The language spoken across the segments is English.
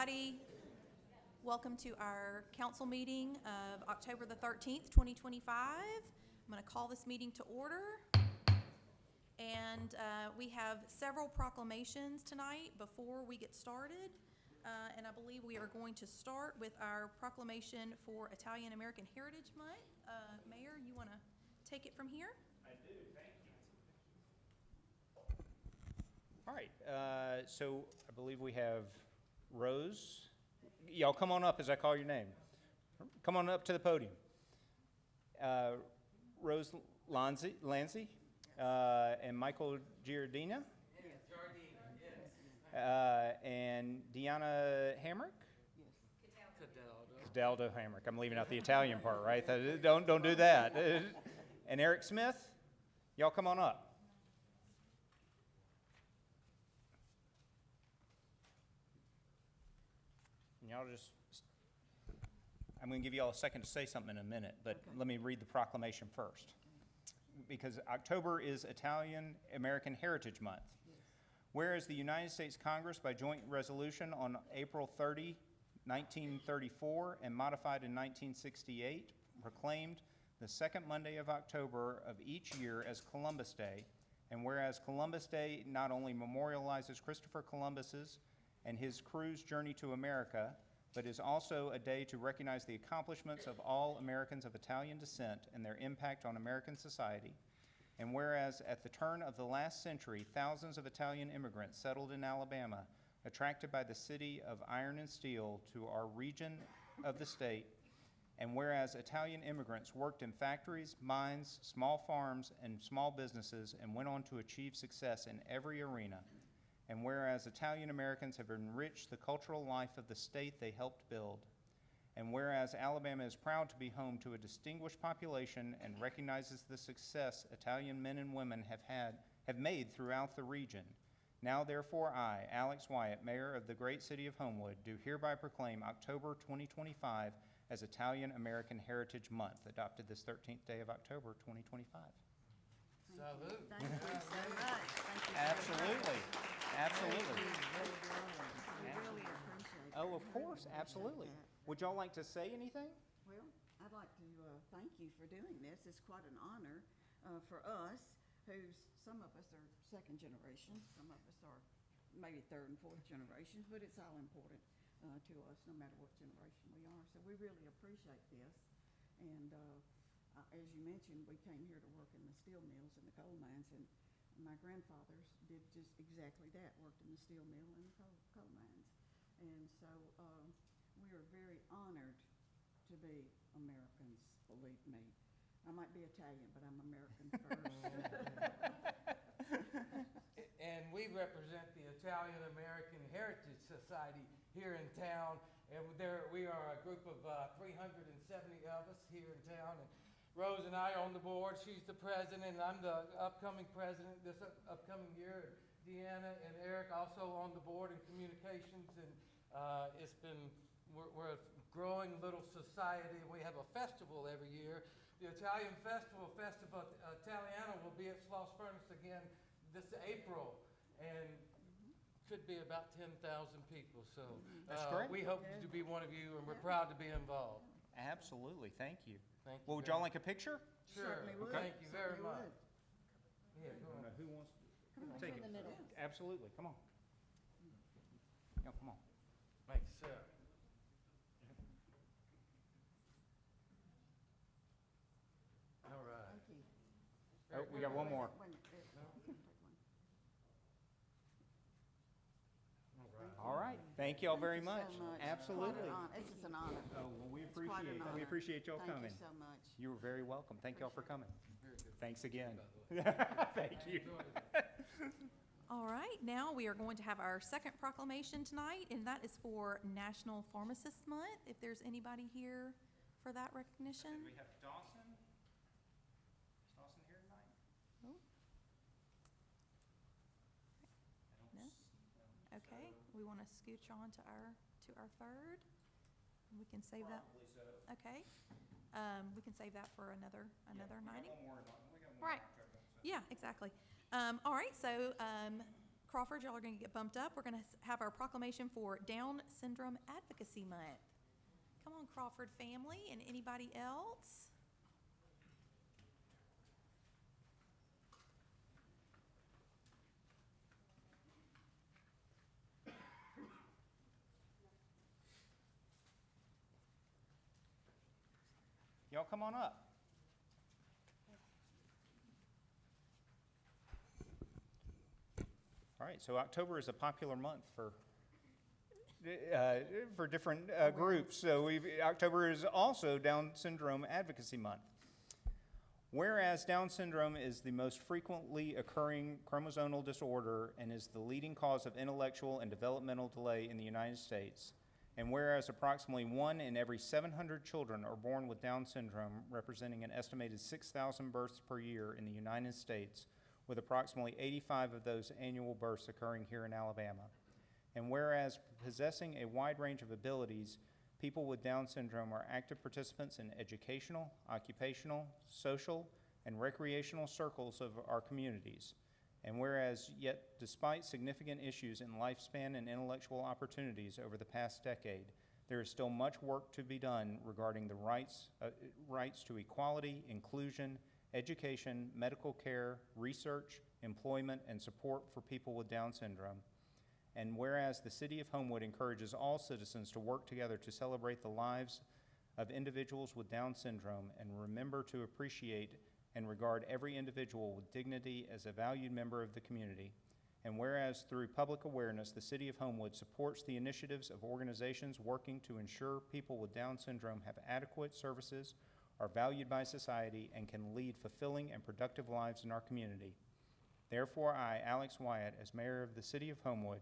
everybody. Welcome to our council meeting of October the 13th, 2025. I'm going to call this meeting to order. And we have several proclamations tonight before we get started. And I believe we are going to start with our proclamation for Italian American Heritage Month. Mayor, you want to take it from here? I do, thank you. All right, so I believe we have Rose. Y'all come on up as I call your name. Come on up to the podium. Rose Lanzi, and Michael Giardina. And Deanna Hamrick? Yes. Cadaldo Hamrick. I'm leaving out the Italian part, right? Don't do that. And Eric Smith, y'all come on up. And y'all just, I'm going to give you all a second to say something in a minute, but okay. Let me read the proclamation first. Because October is Italian American Heritage Month. Whereas the United States Congress, by joint resolution on April 30, 1934, and modified in 1968, proclaimed the second Monday of October of each year as Columbus Day, and whereas Columbus Day not only memorializes Christopher Columbus's and his crew's journey to America, but is also a day to recognize the accomplishments of all Americans of Italian descent and their impact on American society. And whereas at the turn of the last century, thousands of Italian immigrants settled in Alabama, attracted by the city of iron and steel to our region of the state, and whereas Italian immigrants worked in factories, mines, small farms, and small businesses and went on to achieve success in every arena, and whereas Italian Americans have enriched the cultural life of the state they helped build, and whereas Alabama is proud to be home to a distinguished population and recognizes the success Italian men and women have made throughout the region, now therefore I, Alex Wyatt, Mayor of the great city of Homewood, do hereby proclaim October 2025 as Italian American Heritage Month, adopted this 13th day of October 2025. Salute. Thank you so much. Thank you. Absolutely. Absolutely. We really appreciate it. Oh, of course, absolutely. Would y'all like to say anything? Well, I'd like to thank you for doing this. It's quite an honor for us, some of us are second generation, some of us are maybe third and fourth generation, but it's all important to us no matter what generation we are. So we really appreciate this. And as you mentioned, we came here to work in the steel mills and the coal mines, and my grandfathers did just exactly that, worked in the steel mill and the coal mines. And so we are very honored to be Americans, believe me. I might be Italian, but I'm American first. And we represent the Italian American Heritage Society here in town. And we are a group of 370 of us here in town. And Rose and I are on the board. She's the president, and I'm the upcoming president this upcoming year. Deanna and Eric also on the board in communications. And we're a growing little society. We have a festival every year. The Italian Festival Italiano, will be at Sloss Furnace again this April, and could be about 10,000 people. So That's great. we hope to be one of you, and we're proud to be involved. Absolutely. Thank you. Thank you. Well, would y'all like a picture? Sure. Certainly would. Thank you very Certainly much. Yeah, go on. Who wants to Take take it. it? In the middle. Absolutely. Come on. No, come on. Thank you, sir. All right. Thank you. Oh, we got one more. All right. Thank y'all very much. So much. Absolutely. It's just an honor. Oh, well, we It's quite an appreciate honor. we appreciate y'all Thank coming. you so much. You were very welcome. Thank y'all for coming. Very good. Thanks again. By the way. Thank you. All right, now we are going to have our second proclamation tonight, and that is for National Pharmacist Month. If there's anybody here for that recognition. We have Dawson. Is Dawson here tonight? Oh. No? Okay, we want to scooch on to our third. We can save that. Probably so. Okay, we can save that for another night. We got one more. Right. Yeah, exactly. All right, so Crawford, y'all are gonna get bumped up. We're gonna have our proclamation for Down Syndrome Advocacy Month. Come on, Crawford family, and anybody else? Y'all come on up. All right, so October is a popular month for different groups. So October is also Down Syndrome Advocacy Month. Whereas Down syndrome is the most frequently occurring chromosomal disorder and is the leading cause of intellectual and developmental delay in the United States, and whereas approximately 1 in every 700 children are born with Down syndrome, representing an estimated 6,000 births per year in the United States, with approximately 85 of those annual births occurring here in Alabama. And whereas possessing a wide range of abilities, people with Down syndrome are active participants in educational, occupational, social, and recreational circles of our communities. And whereas yet despite significant issues in lifespan and intellectual opportunities over the past decade, there is still much work to be done regarding the rights to equality, inclusion, education, medical care, research, employment, and support for people with Down syndrome. And whereas the City of Homewood encourages all citizens to work together to celebrate the lives of individuals with Down syndrome and remember to appreciate and regard every individual with dignity as a valued member of the community. And whereas through public awareness, the City of Homewood supports the initiatives of organizations working to ensure people with Down syndrome have adequate services, are valued by society, and can lead fulfilling and productive lives in our community. Therefore, I, Alex Wyatt, as Mayor of the City of Homewood,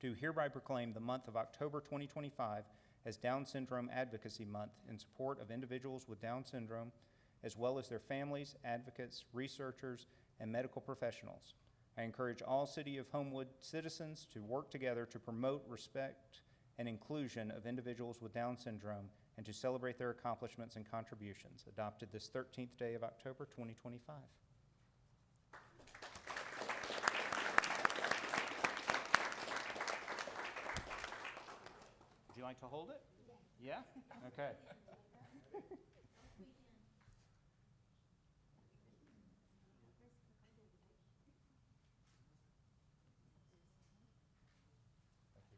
do hereby proclaim the month of October 2025 as Down Syndrome Advocacy Month in support of individuals with Down syndrome, as well as their families, advocates, researchers, and medical professionals. I encourage all City of Homewood citizens to work together to promote respect and inclusion of individuals with Down syndrome and to celebrate their accomplishments and contributions, adopted this 13th day of October 2025. Would you like to hold it? Yeah? Okay.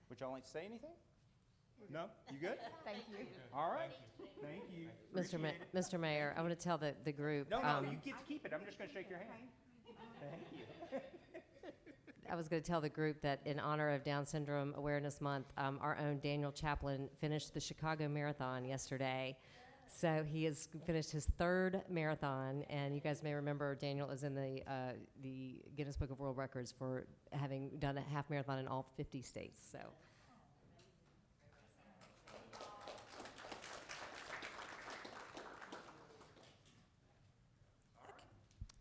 Would y'all like to say anything? No? You good? Thank you. All right. Thank you. Mr. Mayor, I want to tell the group. No, you get to keep it. I'm just going to shake your hand. Thank you. I was going to tell the group that in honor of Down Syndrome Awareness Month, our own Daniel Chaplin finished the Chicago Marathon yesterday. So he has finished his 3rd marathon, and you guys may remember Daniel is in the Guinness Book of World Records for having done a half marathon in all 50 states. So.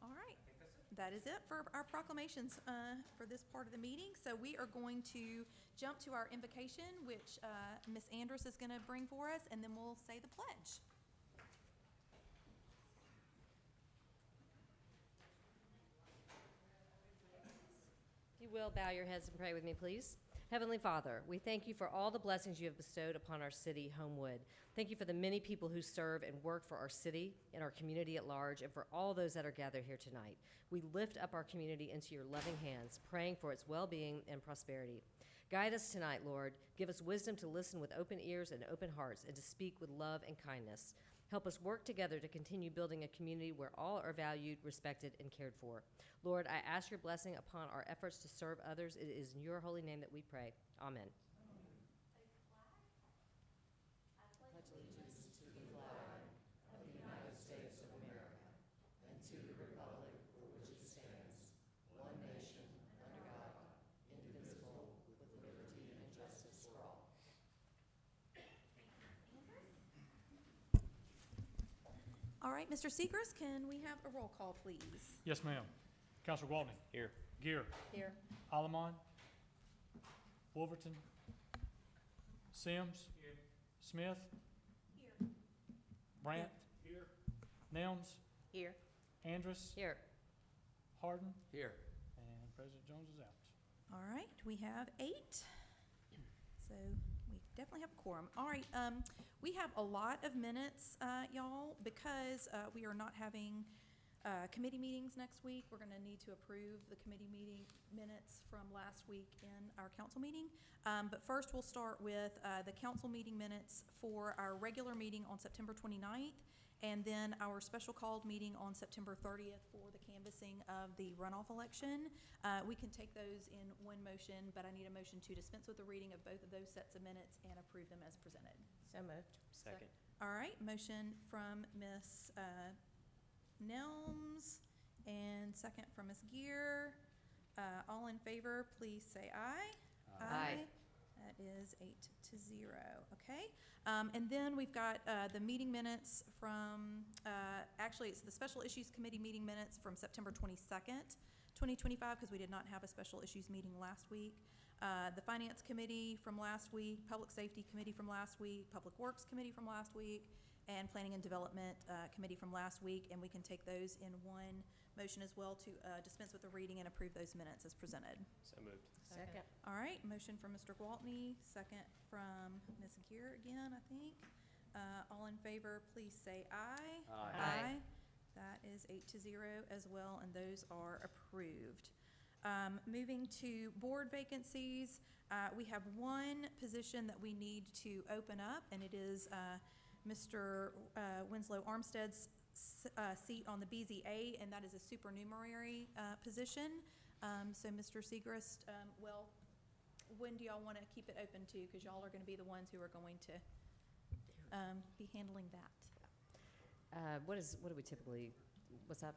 All right, that is it for our proclamations for this part of the meeting. So we are going to jump to our invocation, which Ms. Andrus is going to bring for us, and then we'll say the pledge. You will bow your heads and pray with me, please. Heavenly Father, we thank you for all the blessings you have bestowed upon our city, Homewood. Thank you for the many people who serve and work for our city and our community at large, and for all those that are gathered here tonight. We lift up our community into your loving hands, praying for its well-being and prosperity. Guide us tonight, Lord. Give us wisdom to listen with open ears and open hearts, and to speak with love and kindness. Help us work together to continue building a community where all are valued, respected, and cared for. Lord, I ask your blessing upon our efforts to serve others. It is in your holy name that we pray. Amen. I pledge allegiance to the flag of the United States of America and to the republic for which it stands, one nation, under God, indivisible, with liberty and justice for all. All right, Mr. Seegers, can we have a roll call, please? Yes, ma'am. Councilor Gwaltney. Here. Gear. Here. Alamon. Wolverton. Sims. Here. Smith. Here. Brandt. Here. Nelms. Here. Andrus. Here. Harden. Here. And President Jones is out. All right, we have 8. So we definitely have a quorum. All right, we have a lot of minutes, y'all, because we are not having committee meetings next week. We're going to need to approve the committee meeting minutes from last week in our council meeting. But first, we'll start with the council meeting minutes for our regular meeting on September 29th, and then our special called meeting on September 30th for the canvassing of the runoff election. We can take those in one motion, but I need a motion to dispense with the reading of both of those sets of minutes and approve them as presented. So moved. Second. All right, motion from Ms. Nelms and second from Ms. Gear. All in favor, please say aye. Aye. That is 8-0, okay? And then we've got the meeting minutes from, actually, it's the Special Issues Committee meeting minutes from September 22nd, 2025, because we did not have a Special Issues meeting last week. The Finance Committee from last week, Public Safety Committee from last week, Public Works Committee from last week, and Planning and Development Committee from last week, and we can take those in one motion as well to dispense with the reading and approve those minutes as presented. So moved. Second. All right, motion from Mr. Gwaltney, second from Ms. Gear again, I think. All in favor, please say aye. Aye. That is 8-0 as well, and those are approved. Moving to board vacancies, we have one position that we need to open up, and it is Mr. Winslow Armstead's seat on the BZA, and that is a supernumerary position. So Mr. Segrist, well, when do y'all want to keep it open to? Because y'all are going to be the ones who are going to be handling that. What do we typically, what's that?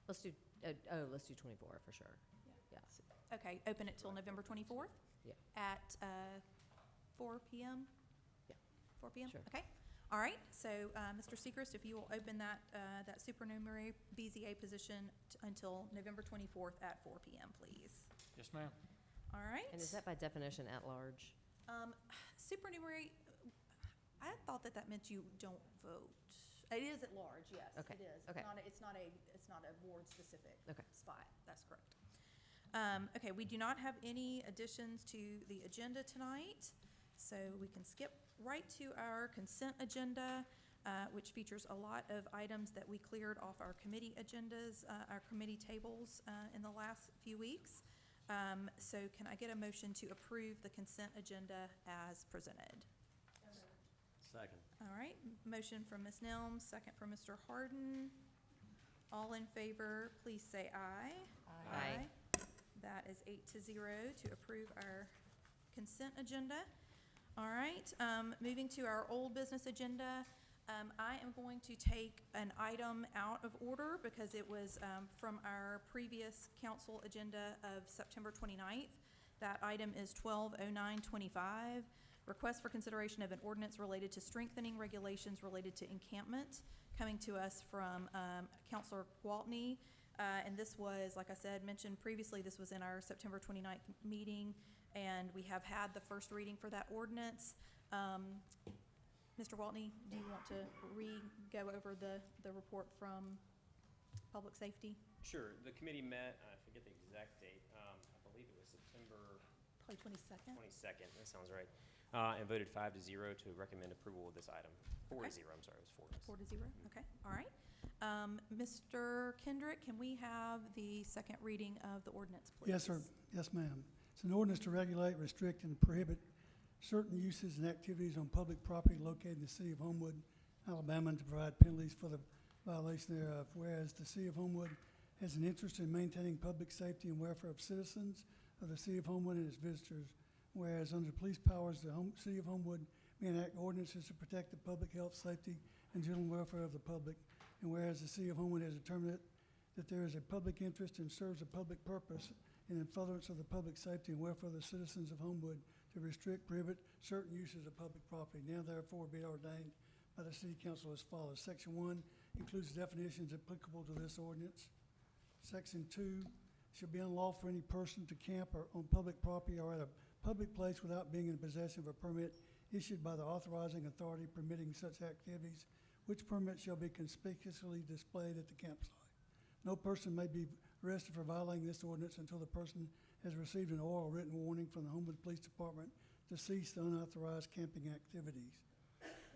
Let's do, let's do 24 for sure. Yeah. Yes. Okay, open it till November 24th? Yeah. At 4 p.m.? Yeah. 4 p.m.? Sure. Okay. All right, so Mr. Segrist, if you will open that supernumerary BZA position until November 24th at 4 p.m., please. Yes, ma'am. All right. And is that by definition at large? Supernumerary, I thought that meant you don't vote. It is at large, yes. Okay, It is. okay. It's not a board-specific Okay. spot. That's correct. Okay, we do not have any additions to the agenda tonight, so we can skip right to our consent agenda, which features a lot of items that we cleared off our committee agendas, our committee tables in the last few weeks. So can I get a motion to approve the consent agenda as presented? Second. All right, motion from Ms. Nelms, second from Mr. Harden. All in favor, please say aye. Aye. That is 8-0 to approve our consent agenda. All right, moving to our old business agenda, I am going to take an item out of order because it was from our previous council agenda of September 29th. That item is 120925, request for consideration of an ordinance related to strengthening regulations related to encampment, coming to us from Councilor Gwaltney. And this was, like I said, mentioned previously, this was in our September 29th meeting, and we have had the first reading for that ordinance. Mr. Gwaltney, do you want to go over the report from Public Safety? Sure. The committee met, I forget the exact date, I believe it was September Probably 22nd? 22nd, that sounds right, and voted 5-0 to recommend approval of this item. 4-0, I'm sorry, it was 4. 4-0, okay, all right. Mr. Kendrick, can we have the second reading of the ordinance, please? Yes, sir. Yes, ma'am. It's an ordinance to regulate, restrict, and prohibit certain uses and activities on public property located in the city of Homewood, Alabama, and to provide penalties for the violation thereof. Whereas the city of Homewood has an interest in maintaining public safety and welfare of citizens of the city of Homewood and its visitors. Whereas under police powers, the city of Homewood may enact ordinances to protect the public health, safety, and general welfare of the public. And whereas the city of Homewood has determined that there is a public interest and serves a public purpose in furtherance of the public safety and welfare of the citizens of Homewood to restrict, prohibit certain uses of public property. Now therefore be ordained by the city council as follows. Section 1 includes definitions applicable to this ordinance. Section 2 shall be unlawful for any person to camp or on public property or at a public place without being in possession of a permit issued by the authorizing authority permitting such activities, which permit shall be conspicuously displayed at the campsite. No person may be arrested for violating this ordinance until the person has received an oral or written warning from the Homewood Police Department to cease the unauthorized camping activities.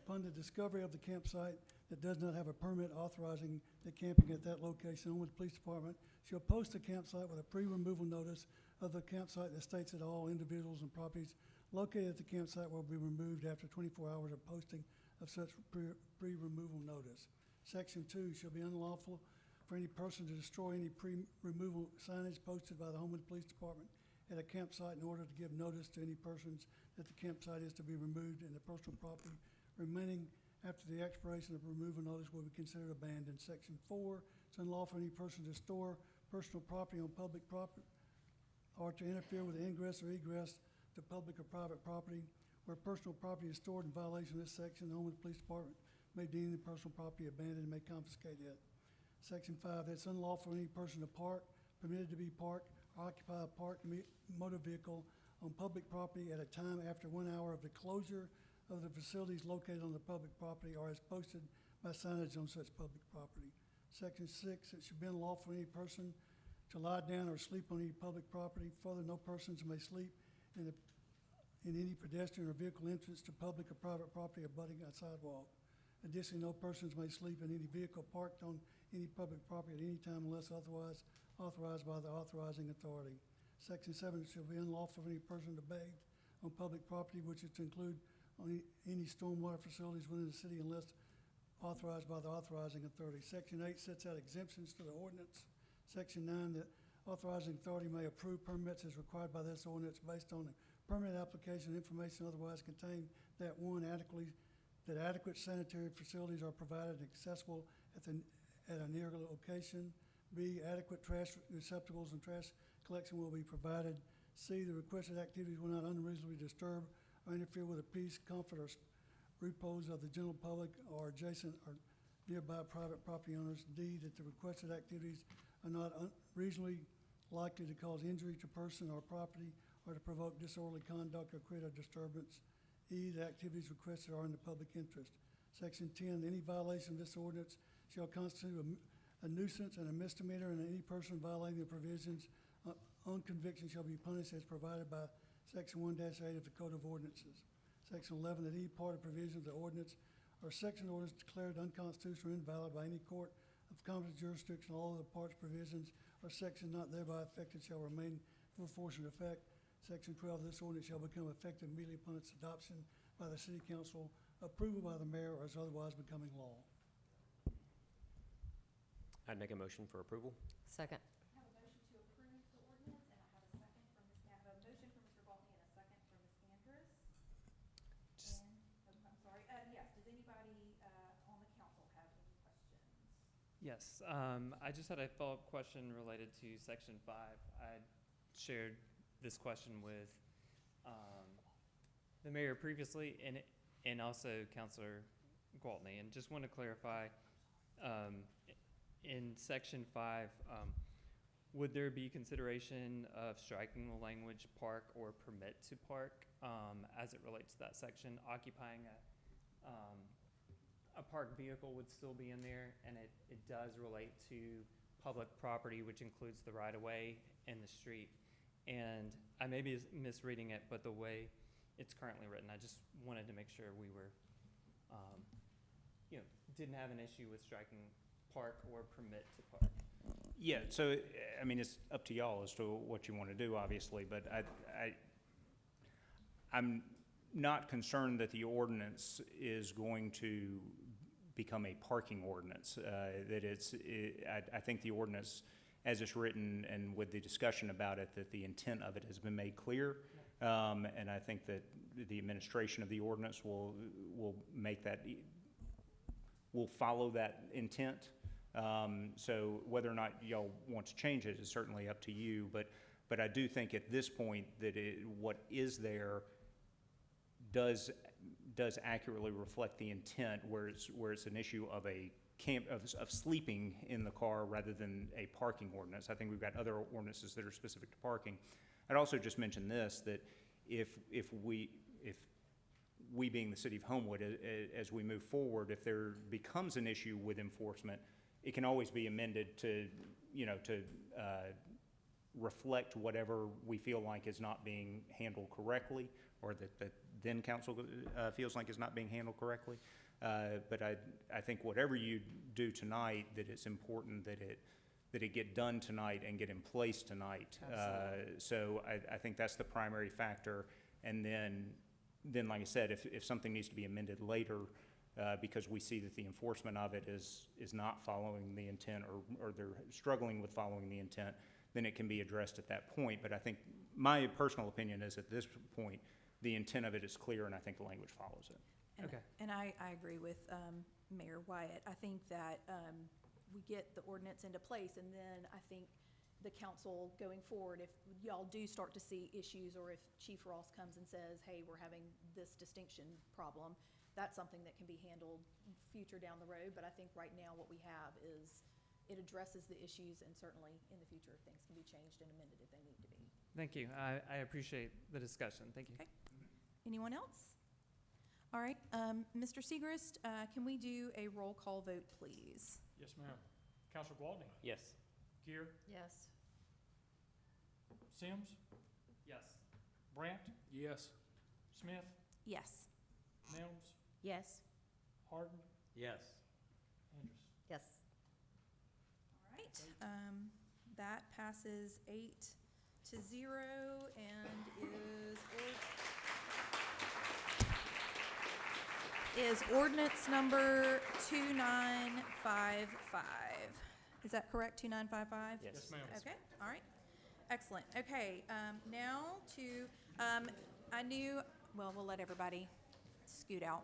Upon the discovery of the campsite that does not have a permit authorizing the camping at that location, Homewood Police Department shall post the campsite with a pre-removal notice of the campsite that states that all individuals and properties located at the campsite will be removed after 24 hours of posting of such pre-removal notice. Section 2, shall be unlawful for any person to destroy any pre-removal signage posted by the Homewood Police Department at a campsite in order to give notice to any persons that the campsite is to be removed, and the personal property remaining after the expiration of removal notice will be considered abandoned. Section 4, it's unlawful for any person to store personal property on public property or to interfere with the ingress or egress to public or private property. Where personal property is stored in violation of this section, the Homewood Police Department may deem the personal property abandoned and may confiscate it. Section 5, it's unlawful for any person to park, permitted to be parked, or occupy a parked motor vehicle on public property at a time after 1 hour of the closure of the facilities located on the public property or as posted by signage on such public property. Section 6, it should be unlawful for any person to lie down or sleep on any public property. Further, no persons may sleep in any pedestrian or vehicle entrance to public or private property abutting a sidewalk. Additionally, no persons may sleep in any vehicle parked on any public property at any time unless otherwise authorized by the authorizing authority. Section 7, it shall be unlawful for any person to bathe on public property, which is to include on any stormwater facilities within the city unless authorized by the authorizing authority. Section 8 sets out exemptions to the ordinance. Section 9, the authorizing authority may approve permits as required by this ordinance based on the permit application information otherwise contained that one, adequate sanitary facilities are provided and accessible at a near location. B, adequate trash receptacles and trash collection will be provided. C, the requested activities will not unreasonably disturb or interfere with the peace, comfort, or repose of the general public or adjacent or nearby private property owners. D, that the requested activities are not reasonably likely to cause injury to person or property or to provoke disorderly conduct or create a disturbance. E, the activities requested are in the public interest. Section 10, any violation of this ordinance shall constitute a nuisance and a misdemeanor, and any person violating the provisions on conviction shall be punished as provided by Section 1-8 of the Code of Ordinances. Section 11, that any part of provisions of the ordinance or section of ordinance declared unconstitutional or invalid by any court of competent jurisdiction, all of the parts, provisions, or sections not thereby affected shall remain full force and effect. Section 12 of this ordinance shall become effective immediately upon its adoption by the City Council, approval by the mayor, or as otherwise becoming law. I'd make a motion for approval. Second. I have a motion to approve the ordinance, and I have a second from Ms. I have a motion from Mr. Baltney and a second from Ms. Andrus. Just- And, I'm sorry, yes, does anybody, on the council have any questions? Yes, I just had a follow-up question related to Section 5. I shared this question with the mayor previously and also Councilor Gwaltney, and just want to clarify, in Section 5, would there be consideration of striking the language park or permit to park as it relates to that section? Occupying a parked vehicle would still be in there, and it does relate to public property, which includes the right-of-way and the street. And I may be misreading it, but the way it's currently written, I just wanted to make sure we were, didn't have an issue with striking park or permit to park. Yeah, so, I mean, it's up to y'all as to what you want to do, obviously, but I'm not concerned that the ordinance is going to become a parking ordinance. I think the ordinance, as it's written and with the discussion about it, that the intent of it has been made clear. And I think that the administration of the ordinance will make that, will follow that intent. So whether or not y'all want to change it is certainly up to you, but I do think at this point that what is there does accurately reflect the intent, where it's an issue of of sleeping in the car rather than a parking ordinance. I think we've got other ordinances that are specific to parking. I'd also just mention this, that if we being the city of Homewood, as we move forward, if there becomes an issue with enforcement, it can always be amended to to reflect whatever we feel like is not being handled correctly, or that then council feels like is not being handled correctly. But I think whatever you do tonight, that it's important that it get done tonight and get in place tonight. So I think that's the primary factor. And then like I said, if something needs to be amended later, because we see that the enforcement of it is not following the intent, or they're struggling with following the intent, then it can be addressed at that point. But I think my personal opinion is at this point, the intent of it is clear, and I think the language follows it. And, Okay. and I agree with Mayor Wyatt. I think that we get the ordinance into place, and then I think the council going forward, if y'all do start to see issues, or if Chief Ross comes and says, hey, we're having this distinction problem, that's something that can be handled future down the road. But I think right now what we have is it addresses the issues, and certainly in the future, things can be changed and amended if they need to be. Thank you. I appreciate the discussion. Thank you. Okay. Anyone else? All right, Mr. Segrist, can we do a roll call vote, please? Yes, ma'am. Councilor Gwaltney? Yes. Gear? Yes. Sims? Yes. Brandt? Yes. Smith? Yes. Nelms? Yes. Harden? Yes. Andrus? Yes. All right, that passes 8-0 and is ordinance number 2955. Is that correct, 2955? Yes. Yes, ma'am. Okay, all right, excellent. Okay, now to, we'll let everybody scoot out.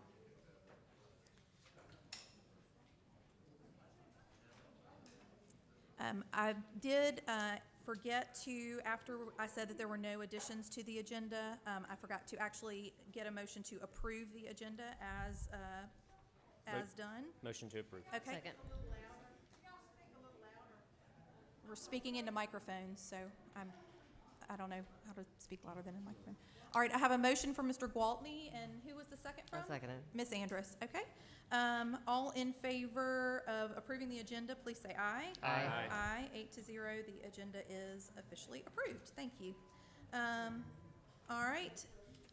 I did forget to, after I said that there were no additions to the agenda, I forgot to actually get a motion to approve the agenda as done. Motion to approve. Okay. Second. We're speaking into microphones, so I don't know how to speak louder than a microphone. All right, I have a motion from Mr. Gwaltney, and who was the second from? I'll second it. Miss Andrus, okay. All in favor of approving the agenda, please say aye. Aye. Aye, 8-0, the agenda is officially approved. Thank you. All right,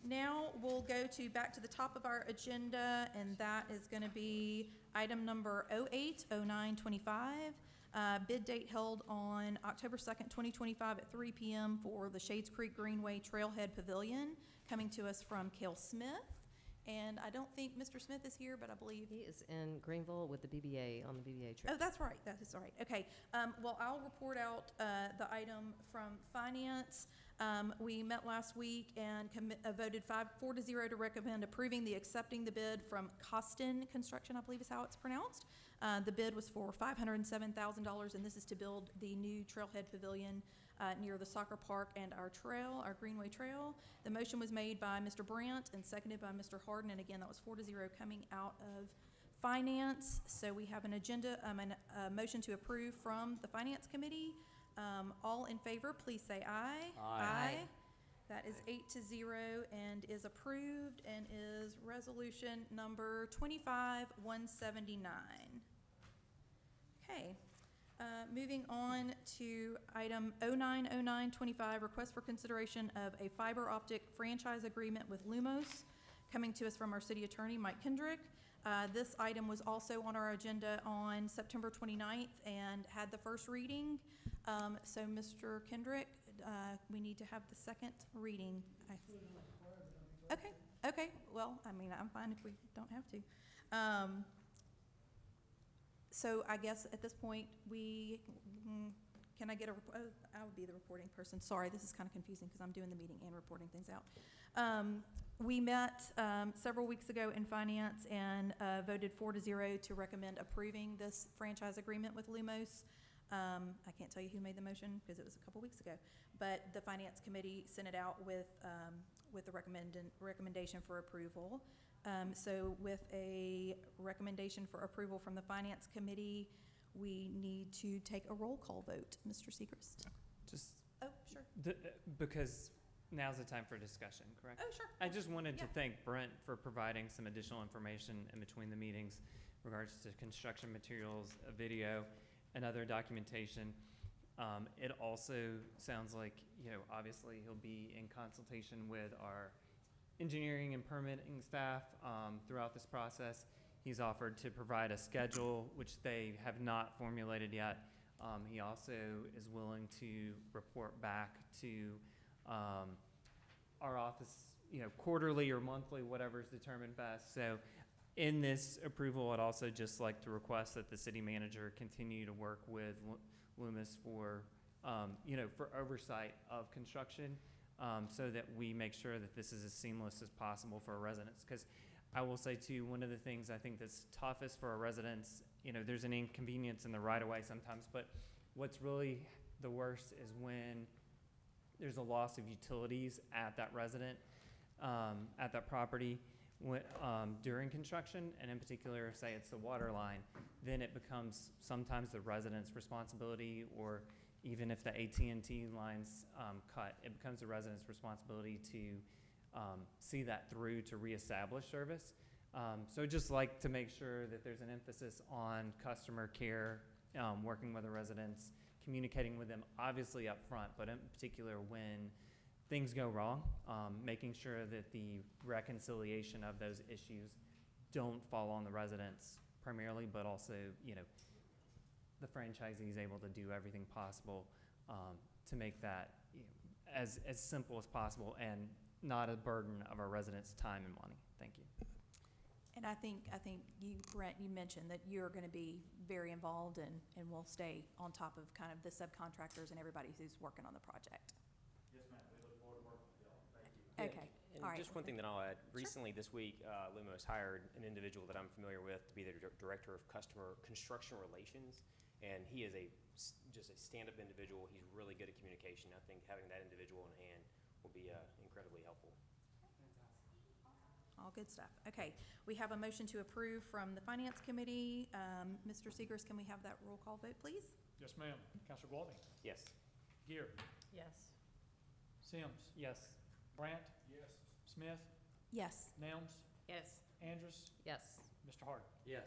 now we'll go back to the top of our agenda, and that is gonna be item number 080925. Bid date held on October 2nd, 2025 at 3 p.m. for the Shades Creek Greenway Trailhead Pavilion, coming to us from Cale Smith. And I don't think Mr. Smith is here, but I believe He is in Greenville with the BBA, on the BBA trip. Oh, that's right, that is right. Okay, well, I'll report out the item from Finance. We met last week and voted 4-0 to recommend approving accepting the bid from Costin Construction, I believe is how it's pronounced. The bid was for $507,000, and this is to build the new Trailhead Pavilion near the soccer park and our trail, our Greenway Trail. The motion was made by Mr. Brandt and seconded by Mr. Harden, and again, that was 4-0 coming out of Finance. So we have an agenda, a motion to approve from the Finance Committee. All in favor, please say aye. Aye. That is 8-0 and is approved, and is resolution number 25179. Okay. Moving on to item 090925, request for consideration of a fiber optic franchise agreement with Lumos, coming to us from our city attorney, Mike Kendrick. This item was also on our agenda on September 29th and had the first reading. So Mr. Kendrick, we need to have the second reading. Okay, well, I mean, I'm fine if we don't have to. So I guess at this point, can I get I would be the reporting person. Sorry, this is kind of confusing because I'm doing the meeting and reporting things out. We met several weeks ago in Finance and voted 4-0 to recommend approving this franchise agreement with Lumos. I can't tell you who made the motion because it was a couple weeks ago, but the Finance Committee sent it out with the recommendation for approval. So with a recommendation for approval from the Finance Committee, we need to take a roll call vote. Mr. Segrist? Just Oh, sure. because now's the time for discussion, correct? Oh, sure. I just wanted to Yeah. thank Brent for providing some additional information in between the meetings in regards to construction materials, a video, and other documentation. It also sounds like, obviously he'll be in consultation with our engineering and permitting staff throughout this process. He's offered to provide a schedule, which they have not formulated yet. He also is willing to report back to our office, quarterly or monthly, whatever is determined best. So in this approval, I'd also just like to request that the city manager continue to work with Lumos for, for oversight of construction, so that we make sure that this is as seamless as possible for our residents. Because I will say too, one of the things I think that's toughest for our residents, there's an inconvenience in the right of way sometimes, but what's really the worst is when there's a loss of utilities at that resident, at that property, during construction, and in particular, say it's the water line, then it becomes sometimes the resident's responsibility, or even if the AT&T lines cut, it becomes the resident's responsibility to see that through to reestablish service. So just like to make sure that there's an emphasis on customer care, working with the residents, communicating with them obviously up front, but in particular when things go wrong, making sure that the reconciliation of those issues don't fall on the residents primarily, but also, the franchisee is able to do everything possible to make that as simple as possible and not a burden of our residents' time and money. Thank you. And I think you, Brent, you mentioned that you're going to be very involved and will stay on top of kind of the subcontractors and everybody who's working on the project. Yes, ma'am. We look forward to working with y'all. Thank you. Yeah, Okay, And all right. just one thing that I'll add, recently this week, Lumos hired an individual that I'm familiar with to be the Director of Customer Construction Relations, and he is just a stand-up individual. He's really good at communication. I think having that individual in hand will be incredibly helpful. All good stuff. Okay, we have a motion to approve from the Finance Committee. Mr. Seegers, can we have that roll call vote, please? Yes, ma'am. Councilor Gwaltney? Yes. Gear? Yes. Sims? Yes. Brandt? Yes. Smith? Yes. Nelms? Yes. Andrus? Yes. Mr. Harden? Yes.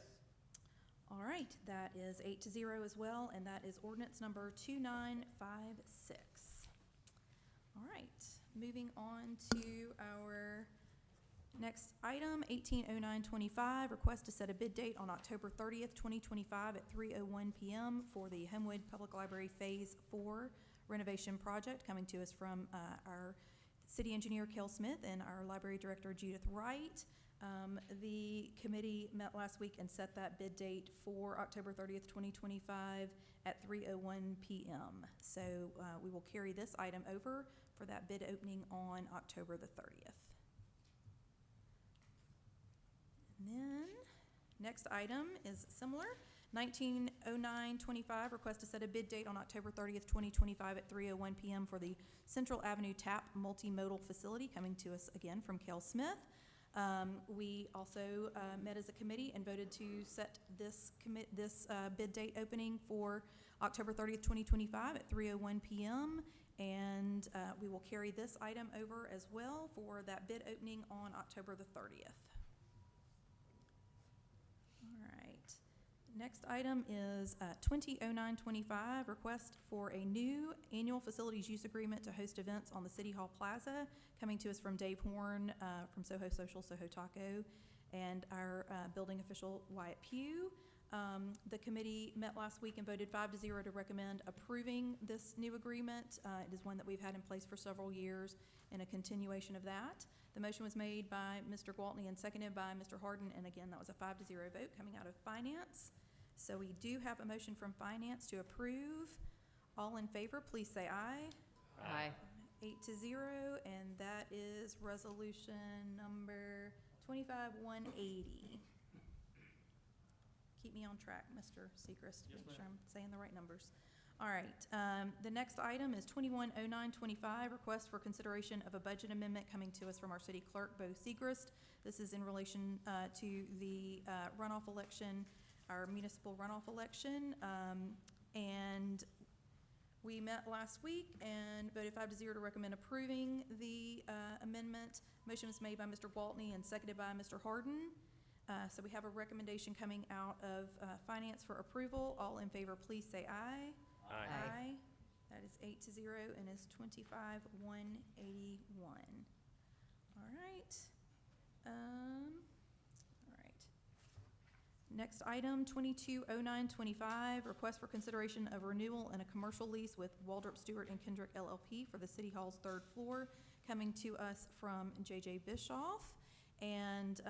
All right, that is 8-0 as well, and that is ordinance number 2956. All right, moving on to our next item, 180925, request to set a bid date on October 30th, 2025 at 3:01 p.m. for the Homewood Public Library Phase 4 renovation project, coming to us from our city engineer, Kel Smith, and our library director, Judith Wright. The committee met last week and set that bid date for October 30th, 2025 at 3:01 p.m. So we will carry this item over for that bid opening on October the 30th. And then, next item is similar. 190925, request to set a bid date on October 30th, 2025 at 3:01 p.m. for the Central Avenue TAP multimodal facility, coming to us again from Kel Smith. We also met as a committee and voted to set this bid date opening for October 30th, 2025 at 3:01 p.m. And we will carry this item over as well for that bid opening on October the 30th. All right. Next item is 200925, request for a new annual facilities use agreement to host events on the City Hall Plaza, coming to us from Dave Horn from Soho Social, Soho Taco, and our building official, Wyatt Pugh. The committee met last week and voted 5-0 to recommend approving this new agreement. It is one that we've had in place for several years and a continuation of that. The motion was made by Mr. Gwaltney and seconded by Mr. Harden, and again, that was a 5-0 vote coming out of Finance. So we do have a motion from Finance to approve. All in favor, please say aye. Aye. 8-0, and that is resolution number 25180. Keep me on track, Mr. Seacrest, to Yes, make sure ma'am. I'm saying the right numbers. All right, the next item is 210925, request for consideration of a budget amendment coming to us from our city clerk, Bo Seacrest. This is in relation to the runoff election, our municipal runoff election, and we met last week and voted 5-0 to recommend approving the amendment. Motion was made by Mr. Gwaltney and seconded by Mr. Harden. So we have a recommendation coming out of Finance for approval. All in favor, please say aye. Aye. That is 8-0 and is 25-181. All right. All right. Next item, 220925, request for consideration of renewal and a commercial lease with Waldrop Stewart and Kendrick LLP for the City Hall's third floor, coming to us from J.J. Bischoff. And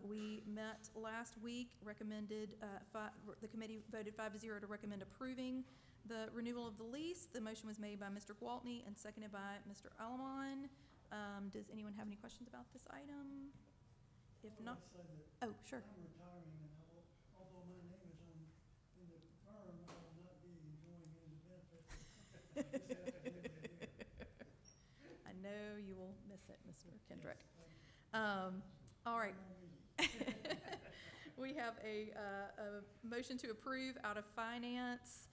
we met last week, recommended, the committee voted 5-0 to recommend approving the renewal of the lease. The motion was made by Mr. Gwaltney and seconded by Mr. Alamon. Does anyone have any questions about this item? If not, oh, sure. I'm retiring, and although my name is in the firm, I will not be enjoying any benefits. I know you will miss it, Mr. Kendrick. All right. We have a motion to approve out of finance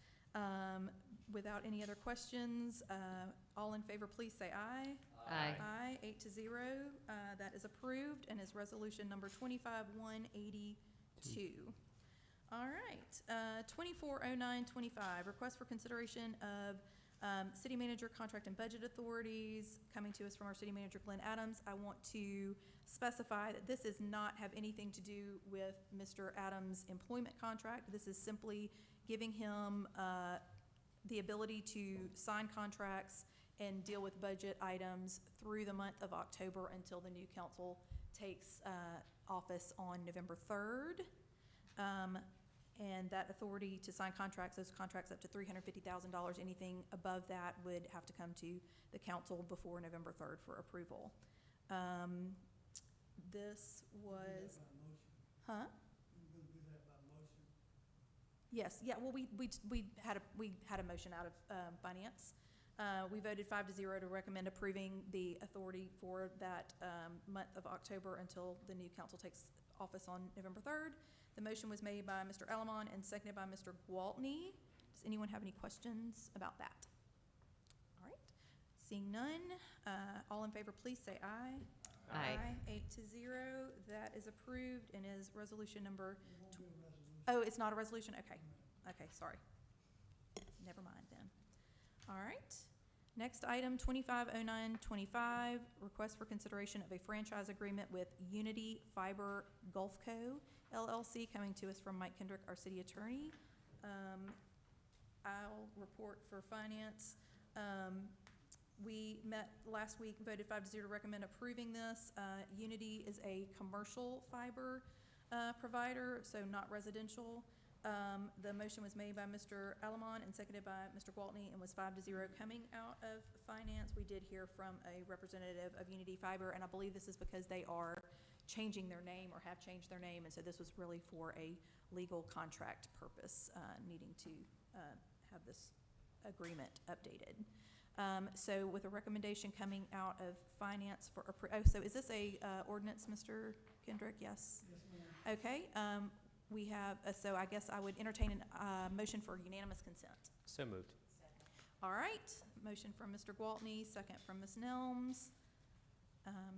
without any other questions. All in favor, please say aye. Aye. Aye, 8-0. That is approved and is resolution number 25-182. All right, 240925, request for consideration of city manager contract and budget authorities, coming to us from our city manager, Glenn Adams. I want to specify that this does not have anything to do with Mr. Adams' employment contract. This is simply giving him the ability to sign contracts and deal with budget items through the month of October until the new council takes office on November 3rd. And that authority to sign contracts, those contracts up to $350,000, anything above that would have to come to the council before November 3rd for approval. This was, huh? Yes, yeah, well, we had a motion out of finance. We voted 5-0 to recommend approving the authority for that month of October until the new council takes office on November 3rd. The motion was made by Mr. Alamon and seconded by Mr. Gwaltney. Does anyone have any questions about that? All right, seeing none, all in favor, please say aye. Aye. 8-0, that is approved and is resolution number. Oh, it's not a resolution? Okay, okay, sorry. Never mind then. All right. Next item, 250925, request for consideration of a franchise agreement with Unity Fiber Gulfco LLC, coming to us from Mike Kendrick, our city attorney. I'll report for finance. We met last week, voted 5-0 to recommend approving this. Unity is a commercial fiber provider, so not residential. The motion was made by Mr. Alamon and seconded by Mr. Gwaltney and was 5-0 coming out of finance. We did hear from a representative of Unity Fiber, and I believe this is because they are changing their name or have changed their name, and so this was really for a legal contract purpose, needing to have this agreement updated. So with a recommendation coming out of finance for, so is this a ordinance, Mr. Kendrick? Yes? Yes, ma'am. Okay, we have, so I guess I would entertain a motion for unanimous consent. So moved. All right, motion from Mr. Gwaltney, second from Ms. Nelms.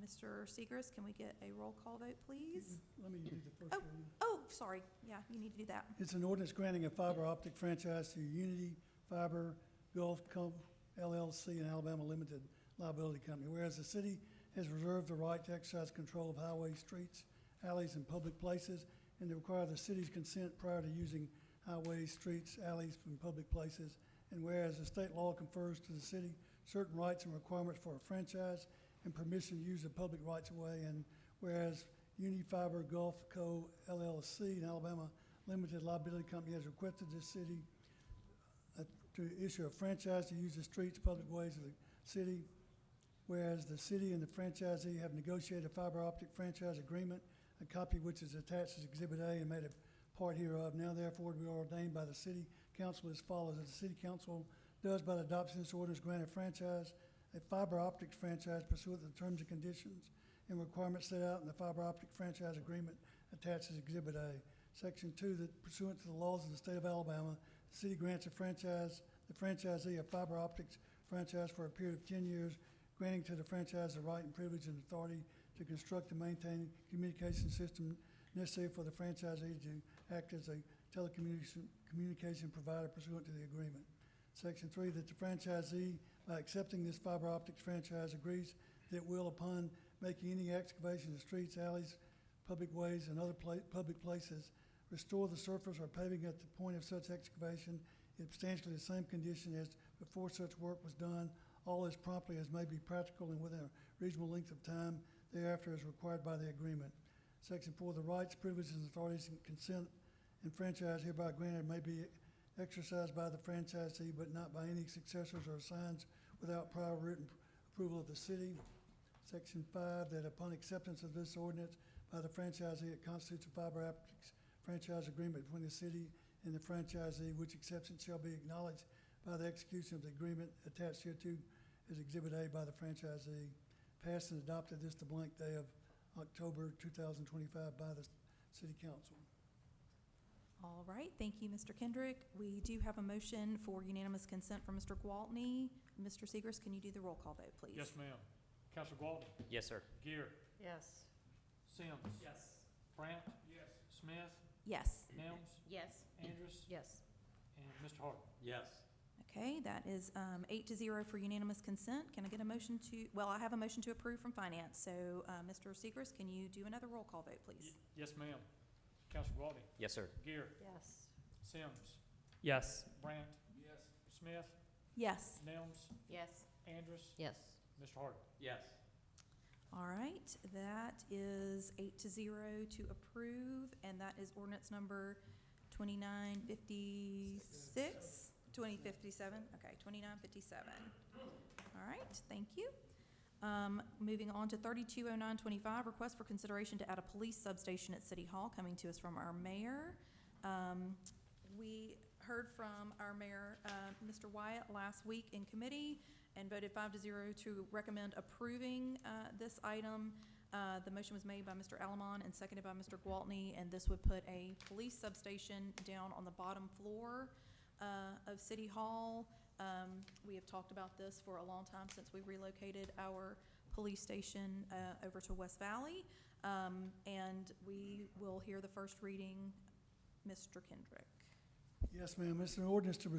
Mr. Segrist, can we get a roll call vote, please? Let me do the first one. Oh, sorry, yeah, you need to do that. It's an ordinance granting a fiber optic franchise to Unity Fiber Gulfco LLC and Alabama Limited Liability Company. Whereas the city has reserved the right to exercise control of highways, streets, alleys, and public places, and to require the city's consent prior to using highways, streets, alleys, and public places. And whereas the state law confers to the city certain rights and requirements for a franchise and permission to use the public rights of way, and whereas Unity Fiber Gulfco LLC and Alabama Limited Liability Company has requested the city to issue a franchise to use the streets, public ways of the city, whereas the city and the franchisee have negotiated a fiber optic franchise agreement, a copy of which is attached as Exhibit A and made a part hereof. Now therefore be ordained by the city council as follows: that the city council does by the adoption of this ordinance grant a franchise, a fiber optics franchise pursuant to the terms and conditions and requirements set out in the fiber optic franchise agreement attached as Exhibit A. Section 2, that pursuant to the laws of the state of Alabama, the city grants the franchisee a fiber optics franchise for a period of 10 years, granting to the franchise the right and privilege and authority to construct and maintain communication system necessary for the franchisee to act as a telecommunication provider pursuant to the agreement. Section 3, that the franchisee, by accepting this fiber optics franchise, agrees that it will, upon making any excavation of streets, alleys, public ways, and other public places, restore the surface or paving at the point of such excavation in substantially the same condition as before such work was done, all as promptly as may be practical and within a reasonable length of time thereafter as required by the agreement. Section 4, the rights, privileges, and authorities and consent and franchise hereby granted may be exercised by the franchisee, but not by any successors or assigns without prior written approval of the city. Section 5, that upon acceptance of this ordinance by the franchisee, it constitutes a fiber optics franchise agreement between the city and the franchisee, which acceptance shall be acknowledged by the execution of the agreement attached hereto as Exhibit A by the franchisee. Passed and adopted this the blank day of October 2025 by the City Council. All right, thank you, Mr. Kendrick. We do have a motion for unanimous consent from Mr. Gwaltney. Mr. Seegers, can you do the roll call vote, please? Yes, ma'am. Counselor Gwaltney? Yes, sir. Gear? Yes. Sims? Yes. Brandt? Yes. Smith? Yes. Nelms? Yes. Andrus? Yes. And Mr. Harder? Yes. Okay, that is 8-0 for unanimous consent. Can I get a motion to, well, I have a motion to approve from Finance. So, Mr. Seegers, can you do another roll call vote, please? Yes, ma'am. Counselor Gwaltney? Yes, sir. Gear? Yes. Sims? Yes. Brandt? Yes. Smith? Yes. Nelms? Yes. Andrus? Yes. Mr. Harder? Yes. All right, that is 8-0 to approve, and that is ordinance number 2957? Okay, 2957. All right, thank you. Moving on to 320925, request for consideration to add a police substation at City Hall, coming to us from our mayor. We heard from our mayor, Mr. Wyatt, last week in committee and voted 5-0 to recommend approving this item. The motion was made by Mr. Alamon and seconded by Mr. Gwaltney, and this would put a police substation down on the bottom floor of City Hall. We have talked about this for a long time since we relocated our police station over to West Valley, and we will hear the first reading. Mr. Kendrick. Yes, ma'am. It's an ordinance to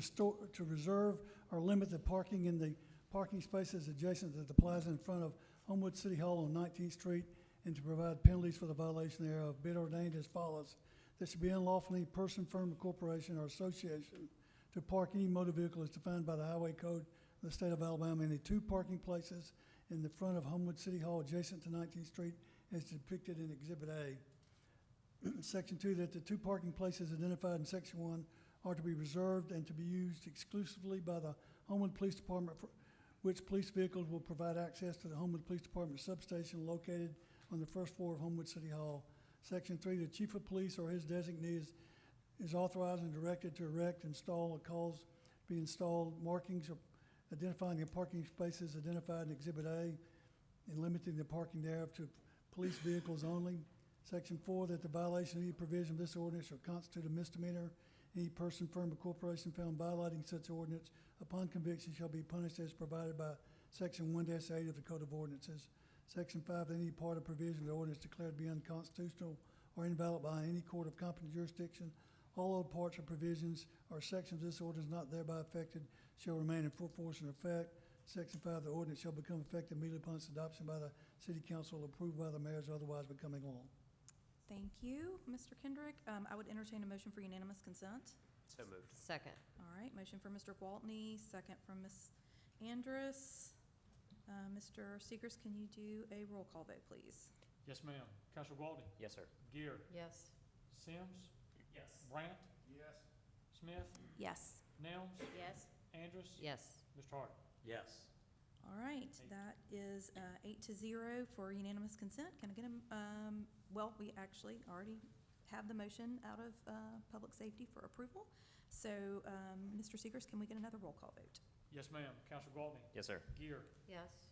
reserve or limit the parking in the parking spaces adjacent to the plaza in front of Homewood City Hall on 19th Street and to provide penalties for the violation thereof. Bid ordained as follows. There should be unlawfully person, firm, or corporation or association to park any motor vehicle as defined by the Highway Code of the State of Alabama in the two parking places in the front of Homewood City Hall adjacent to 19th Street as depicted in Exhibit A. Section 2, that the two parking places identified in Section 1 are to be reserved and to be used exclusively by the Homewood Police Department, for which police vehicles will provide access to the Homewood Police Department substation located on the first floor of Homewood City Hall. Section 3, the chief of police or his designee is authorized and directed to erect, install, or cause be installed markings or identifying the parking spaces identified in Exhibit A and limiting the parking thereof to police vehicles only. Section 4, that the violation of any provision of this ordinance shall constitute a misdemeanor. Any person, firm, or corporation found violating such ordinance upon conviction shall be punished as provided by Section 1-8 of the Code of Ordinances. Section 5, that any part of provision of the ordinance declared to be unconstitutional or invalid by any court of competent jurisdiction, all other parts or provisions or sections of this ordinance not thereby affected shall remain in full force and effect. Section 5, the ordinance shall become effective immediately upon its adoption by the City Council, approved by the mayors, otherwise becoming law. Thank you, Mr. Kendrick. I would entertain a motion for unanimous consent. So moved. Second. All right, motion for Mr. Gwaltney, second from Ms. Andrus. Mr. Seegers, can you do a roll call vote, please? Yes, ma'am. Counselor Gwaltney? Yes, sir. Gear? Yes. Sims? Yes. Brandt? Yes. Smith? Yes. Nelms? Yes. Andrus? Yes. Mr. Harder? Yes. All right, that is 8-0 for unanimous consent. Can I get a, well, we actually already have the motion out of public safety for approval. So, Mr. Seegers, can we get another roll call vote? Yes, ma'am. Counselor Gwaltney? Yes, sir. Gear? Yes.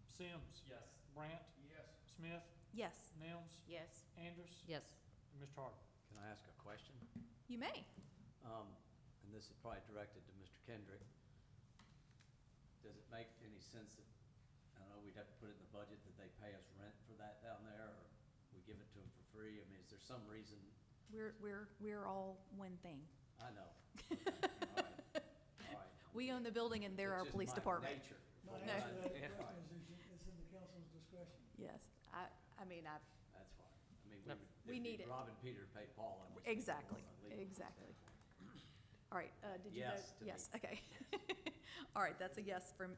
Sims? Yes. Brandt? Yes. Smith? Yes, Nelms? Yes. Andrus? Yes. And Mr. Harder? Can I ask a question? you may. And this is probably directed to Mr. Kendrick. Does it make any sense that, I don't know, we'd have to put it in the budget that they pay us rent for that down there, or we give it to them for free? I mean, is there some reason? We're all one thing. I know. Okay. All right. All right. We own the building and they're our It's just police my department. nature. My No. answer to that Yeah. question is it's in the council's discretion. Yes, I mean, That's fine. I mean, No. We it'd be need it. robbing Peter to pay Paul. and we- exactly, Legal. exactly. All right, did you vote? Yes to me. Yes, okay. All right, that's a yes from,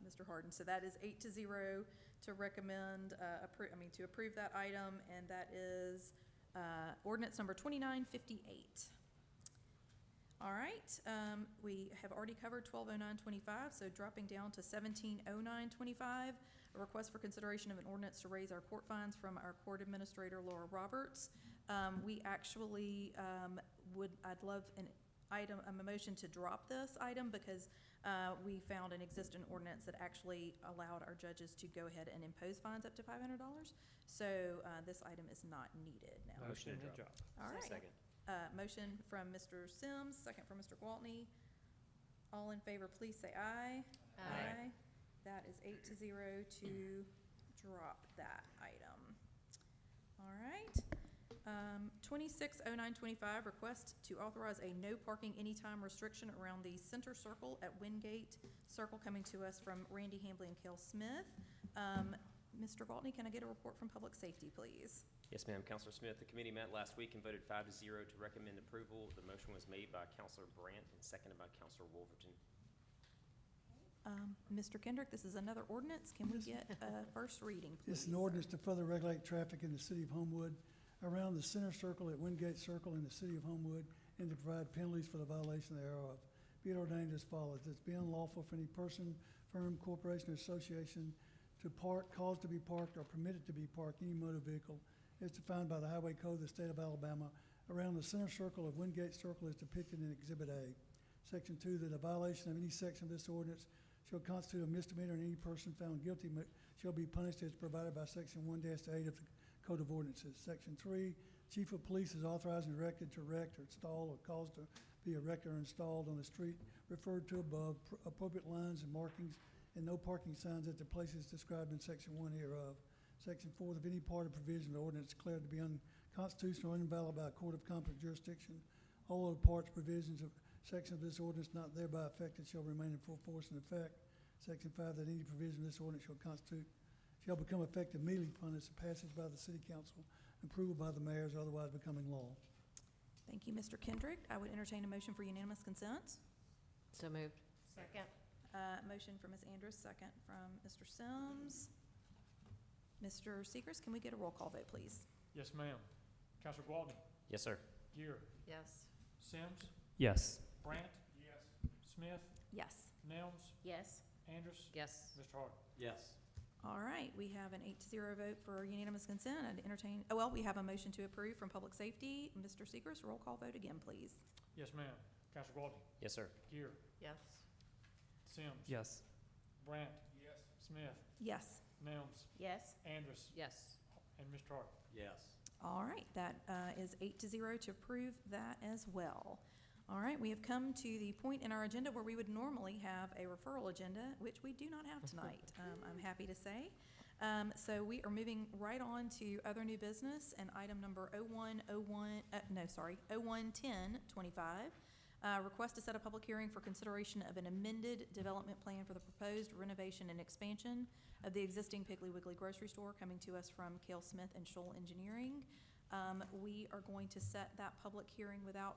Mr. Harden. So that is 8-0 to recommend, to approve that item, and that is, ordinance number 2958. All right, we have already covered 120925, so dropping down to 170925, a request for consideration of an ordinance to raise our court fines from our court administrator, Laura Roberts. We actually, I'd love a motion to drop this item because, we found an existing ordinance that actually allowed our judges to go ahead and impose fines up to $500. So, this item is not needed now. Motion to drop. All right. Second. Motion from Mr. Sims, second from Mr. Gwaltney. All in favor, please say aye. Aye. That is 8-0 to drop that item. All right. 260925, request to authorize a no parking anytime restriction around the center circle at Wingate Circle, coming to us from Randy Hambley and Kel Smith. Mr. Gwaltney, can I get a report from Public Safety, please? Yes, ma'am. Councilor Smith, the committee met last week and voted 5-0 to recommend approval. The motion was made by Councilor Brandt and seconded by Councilor Wolverton. Mr. Kendrick, this is another ordinance. Can we get a first reading, please? It's an ordinance to further regulate traffic in the city of Homewood around the center circle at Wingate Circle in the city of Homewood and to provide penalties for the violation thereof. Be it ordained as follows. It's be unlawful for any person, firm, corporation, or association to park, cause to be parked, or permitted to be parked any motor vehicle as defined by the Highway Code of the state of Alabama around the center circle of Wingate Circle as depicted in Exhibit A. Section 2, that a violation of any section of this ordinance shall constitute a misdemeanor, and any person found guilty shall be punished as provided by Section 1-8 of the Code of Ordinances. Section 3, Chief of Police is authorized and directed to erect or install or cause to be erected or installed on the street referred to above appropriate lines and markings and no parking signs at the places described in Section 1 hereof. Section 4, if any part or provision of the ordinance declared to be unconstitutional or invalid by a court of competent jurisdiction, all other parts, provisions of section of this ordinance not thereby affected shall remain in full force and effect. Section 5, that any provision of this ordinance shall become effective immediately upon its passage by the city council, approval by the mayors, otherwise becoming law. Thank you, Mr. Kendrick. I would entertain a motion for unanimous consent. So moved. Second. Motion from Ms. Andrus, second from Mr. Sims. Mr. Seegers, can we get a roll call vote, please? Yes, ma'am. Councilor Gwaltney? Yes, sir. Gear? Yes. Sims? Yes. Brandt? Yes. Smith? Yes. Nelms? Yes. Andrus? Yes. Mr. Harden? Yes. All right, we have an 8-0 vote for unanimous consent. I'd entertain, we have a motion to approve from Public Safety. Mr. Seegers, roll call vote again, please. Yes, ma'am. Councilor Gwaltney? Yes, sir. Gear? Yes. Sims? Yes. Brandt? Yes. Smith? Yes. Nelms? Yes. Andrus? Yes. And Mr. Harden? Yes. All right, that is 8-0 to approve that as well. All right, we have come to the point in our agenda where we would normally have a referral agenda, which we do not have tonight, I'm happy to say. So we are moving right on to other new business, and item number 011025. Request to set a public hearing for consideration of an amended development plan for the proposed renovation and expansion of the existing Piggly Wiggly grocery store, coming to us from Cale Smith and Shoal Engineering. We are going to set that public hearing without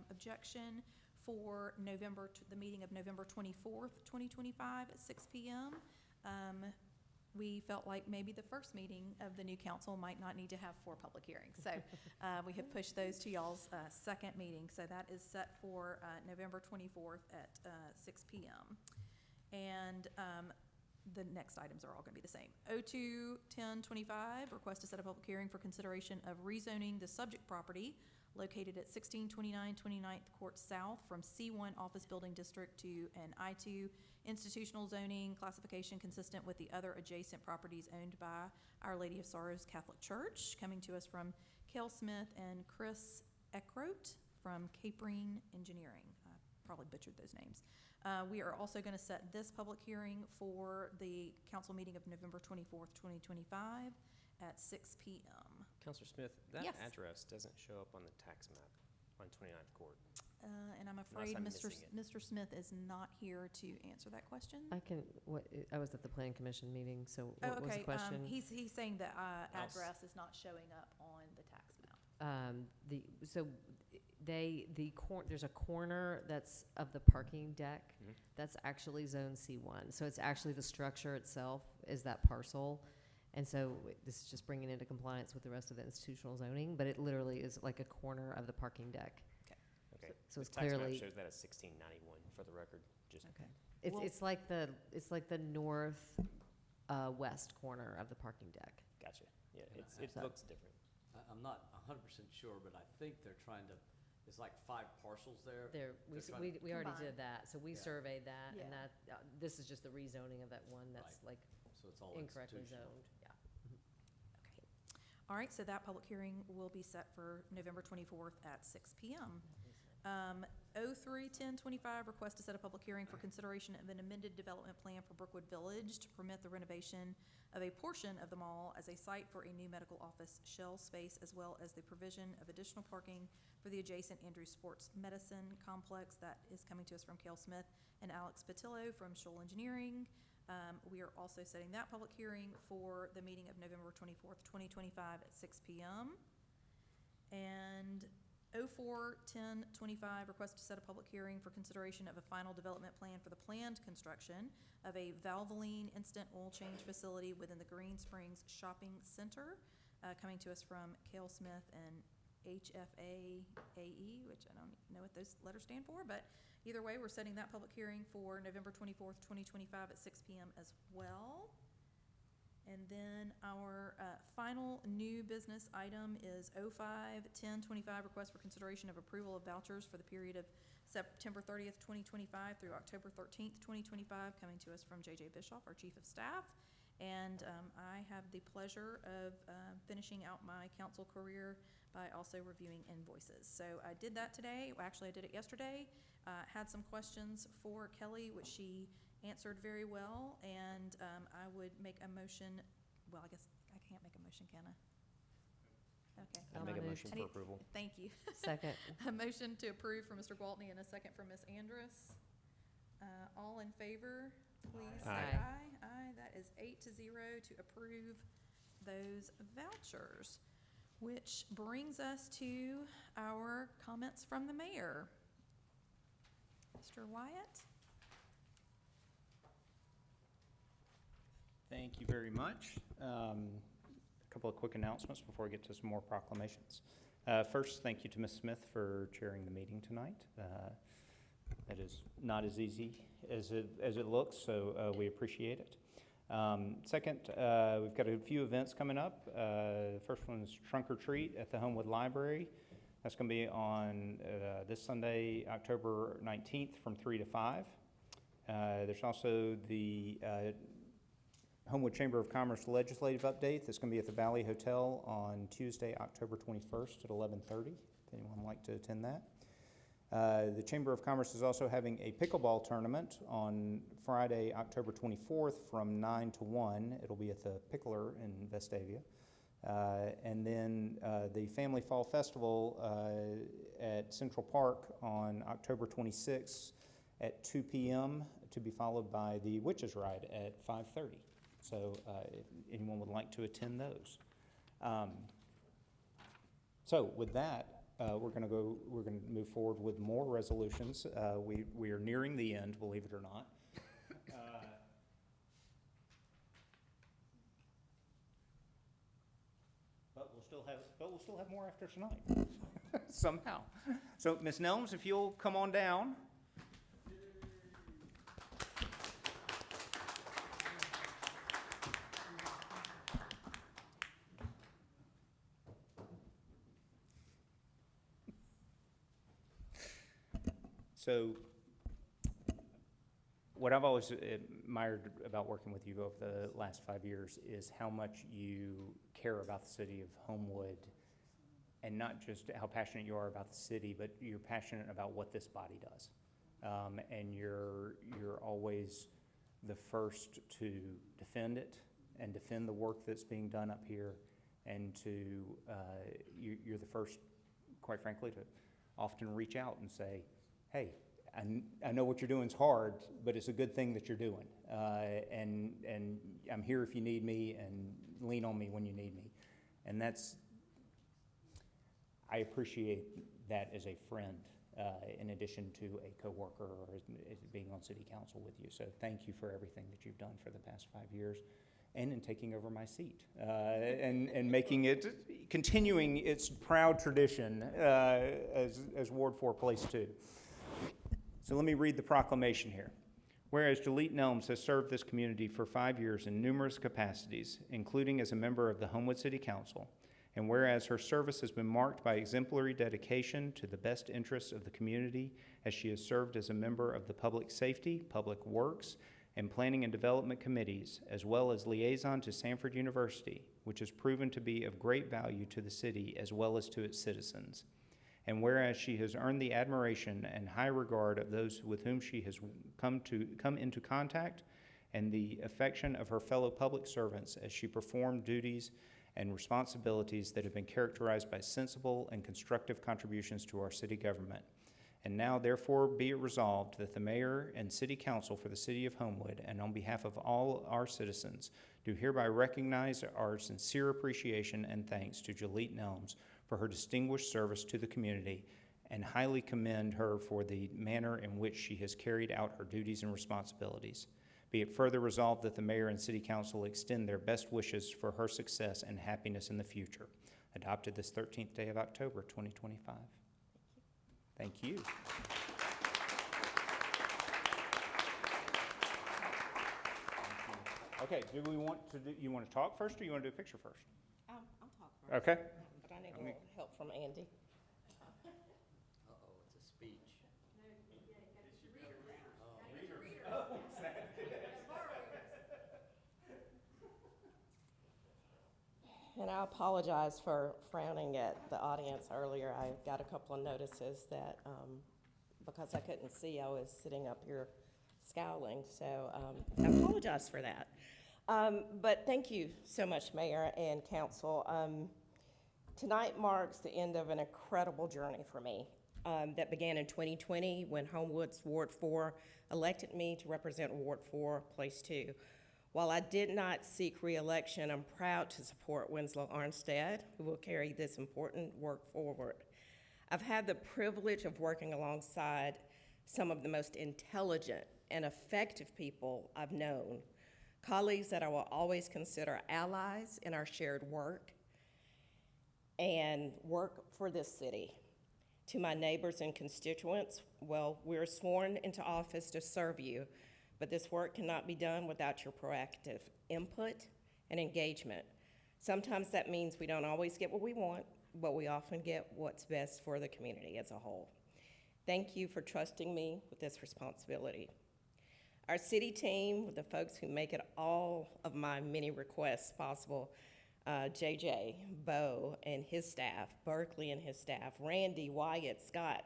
objection for the meeting of November 24th, 2025 at 6 p.m. We felt like maybe the first meeting of the new council might not need to have 4 public hearings. So we have pushed those to y'all's second meeting. So that is set for November 24th at 6 p.m. And the next items are all going to be the same. 021025, request to set a public hearing for consideration of rezoning the subject property located at 1629 29th Court South from C1 Office Building District to an I2 institutional zoning classification consistent with the other adjacent properties owned by Our Lady of Sorrows Catholic Church. Coming to us from Cale Smith and Chris Eckroat from Capering Engineering. I probably butchered those names. We are also going to set this public hearing for the council meeting of November 24th, 2025 at 6 p.m. Councilor Smith, that Yes. address doesn't show up on the tax map on 29th Court. And I'm Unless afraid I'm Mr. missing it. Mr. Smith is not here to answer that question. I was at the Plan Commission meeting, so Oh, what was okay. the question? He's saying the Else. address is not showing up on the tax map. There's a corner that's of the parking deck, Mhm. that's actually Zone C1. So it's actually the structure itself is that parcel. And so this is just bringing it into compliance with the rest of the institutional zoning, but it literally is like a corner of the parking deck. Okay. So it's The tax map clearly, shows that as 1691 for the record, just. okay. Well- It's like the north, west corner of the parking deck. Gotcha. Yeah, And it So- looks different. I'm not 100% sure, but I think they're trying to, it's like 5 parcels there. There, They're trying we already Combine. did that, so we Yeah. surveyed that, and Yeah. that, this is just the rezoning of that one that's like So it's all incorrectly institutional. zoned, yeah. Okay. All right, so that public hearing will be set for November 24th at 6 PM. 03-1025, request to set a public hearing for consideration of an amended development plan for Brookwood Village to permit the renovation of a portion of the mall as a site for a new medical office shell space, as well as the provision of additional parking for the adjacent Andrews Sports Medicine Complex. That is coming to us from Cale Smith and Alex Patillo from Shoal Engineering. We are also setting that public hearing for the meeting of November 24th, 2025 at 6 PM. And 04-1025, request to set a public hearing for consideration of a final development plan for the planned construction of a Valvoline instant oil change facility within the Green Springs Shopping Center, coming to us from Cale Smith and HFA-AE, which I don't know what those letters stand for, but either way, we're setting that public hearing for November 24th, 2025 at 6 PM as well. And then our final new business item is 05-1025, request for consideration of approval of vouchers for the period of September 30th, 2025 through October 13th, 2025, coming to us from JJ Bischoff, our Chief of Staff. And I have the pleasure of finishing out my council career by also reviewing invoices. So I did that today. Well, actually, I did it yesterday. Had some questions for Kelly, which she answered very well, and I would make a motion, well, I guess I can't make a motion, can I? Okay. I'll make a moved. motion I for need- approval. Thank you. Second. A motion to approve from Mr. Gwaltney and a second from Ms. Andrus. All in favor, please say Aye. aye. Aye, that is 8-0 to approve those vouchers, which brings us to our comments from the mayor. Mr. Wyatt? Thank you very much. A couple of quick announcements before we get to some more proclamations. First, thank you to Ms. Smith for chairing the meeting tonight. That is not as easy as it looks, so we appreciate it. Second, we've got a few events coming up. The first one is Trunk or Treat at the Homewood Library. That's going to be on this Sunday, October 19th from 3 to 5. There's also the Homewood Chamber of Commerce Legislative Update that's going to be at the Valley Hotel on Tuesday, October 21st at 11:30, if anyone would like to attend that. The Chamber of Commerce is also having a pickleball tournament on Friday, October 24th from 9 to 1. It'll be at the Pickler in Vestavia. And then the Family Fall Festival at Central Park on October 26th at 2 p.m. to be followed by the Witches Ride at 5:30. So if anyone would like to attend those. So with that, we're going to move forward with more resolutions. We are nearing the end, believe it or not. But we'll still have more after tonight, somehow. So Ms. Nelms, if you'll come on down. So what I've always admired about working with you over the last 5 years is how much you care about the city of Homewood, and not just how passionate you are about the city, but you're passionate about what this body does. And you're always the first to defend it and defend the work that's being done up here, and you're the first, quite frankly, to often reach out and say, hey, I know what you're doing is hard, but it's a good thing that you're doing. And I'm here if you need me, and lean on me when you need me. And I appreciate that as a friend, in addition to a coworker or as being on city council with you. So thank you for everything that you've done for the past 5 years, and in taking over my seat, and making it, continuing its proud tradition as Ward 4 Place 2. So let me read the proclamation here. Whereas Jalit Nelms has served this community for 5 years in numerous capacities, including as a member of the Homewood City Council, and whereas her service has been marked by exemplary dedication to the best interests of the community, as she has served as a member of the Public Safety, Public Works, and Planning and Development Committees, as well as liaison to Sanford University, which has proven to be of great value to the city as well as to its citizens. And whereas she has earned the admiration and high regard of those with whom she has come into contact, and the affection of her fellow public servants as she performed duties and responsibilities that have been characterized by sensible and constructive contributions to our city government. And now, therefore, be it resolved that the mayor and city council for the city of Homewood, and on behalf of all our citizens, do hereby recognize our sincere appreciation and thanks to Jalit Nelms for her distinguished service to the community, and highly commend her for the manner in which she has carried out her duties and responsibilities. Be it further resolved that the mayor and city council extend their best wishes for her success and happiness in the future. Adopted this 13th day of October, 2025. Thank you. Okay, do we want to do, you want to talk first, or you want to do a picture first? I'll talk first. Okay. But I need a little help from Andy. Uh-oh, it's a speech. And I apologize for frowning at the audience earlier. I got a couple of notices that, because I couldn't see, I was sitting up here scowling. So I apologize for that. But thank you so much, Mayor and Council. Tonight marks the end of an incredible journey for me that began in 2020 when Homewood's Ward 4 elected me to represent Ward 4, Place 2. While I did not seek re-election, I'm proud to support Winslow Armstead, who will carry this important work forward. I've had the privilege of working alongside some of the most intelligent and effective people I've known, colleagues that I will always consider allies in our shared work and work for this city. To my neighbors and constituents, well, we're sworn into office to serve you, but this work cannot be done without your proactive input and engagement. Sometimes that means we don't always get what we want, but we often get what's best for the community as a whole. Thank you for trusting me with this responsibility. Our city team, with the folks who make it all of my many requests possible, JJ, Bo and his staff, Berkeley and his staff, Randy, Wyatt, Scott,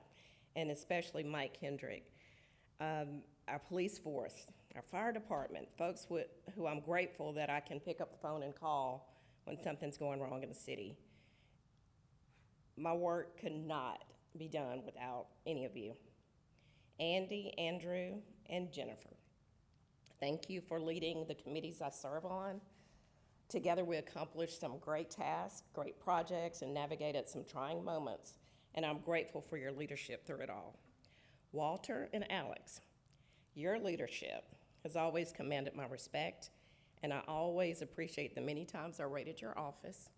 and especially Mike Kendrick. Our police force, our fire department, folks who I'm grateful that I can pick up the phone and call when something's going wrong in the city. My work could not be done without any of you. Andy, Andrew, and Jennifer, thank you for leading the committees I serve on. Together we accomplished some great tasks, great projects, and navigated some trying moments, and I'm grateful for your leadership through it all. Walter and Alex, your leadership has always commanded my respect, and I always appreciate the many times I raided your office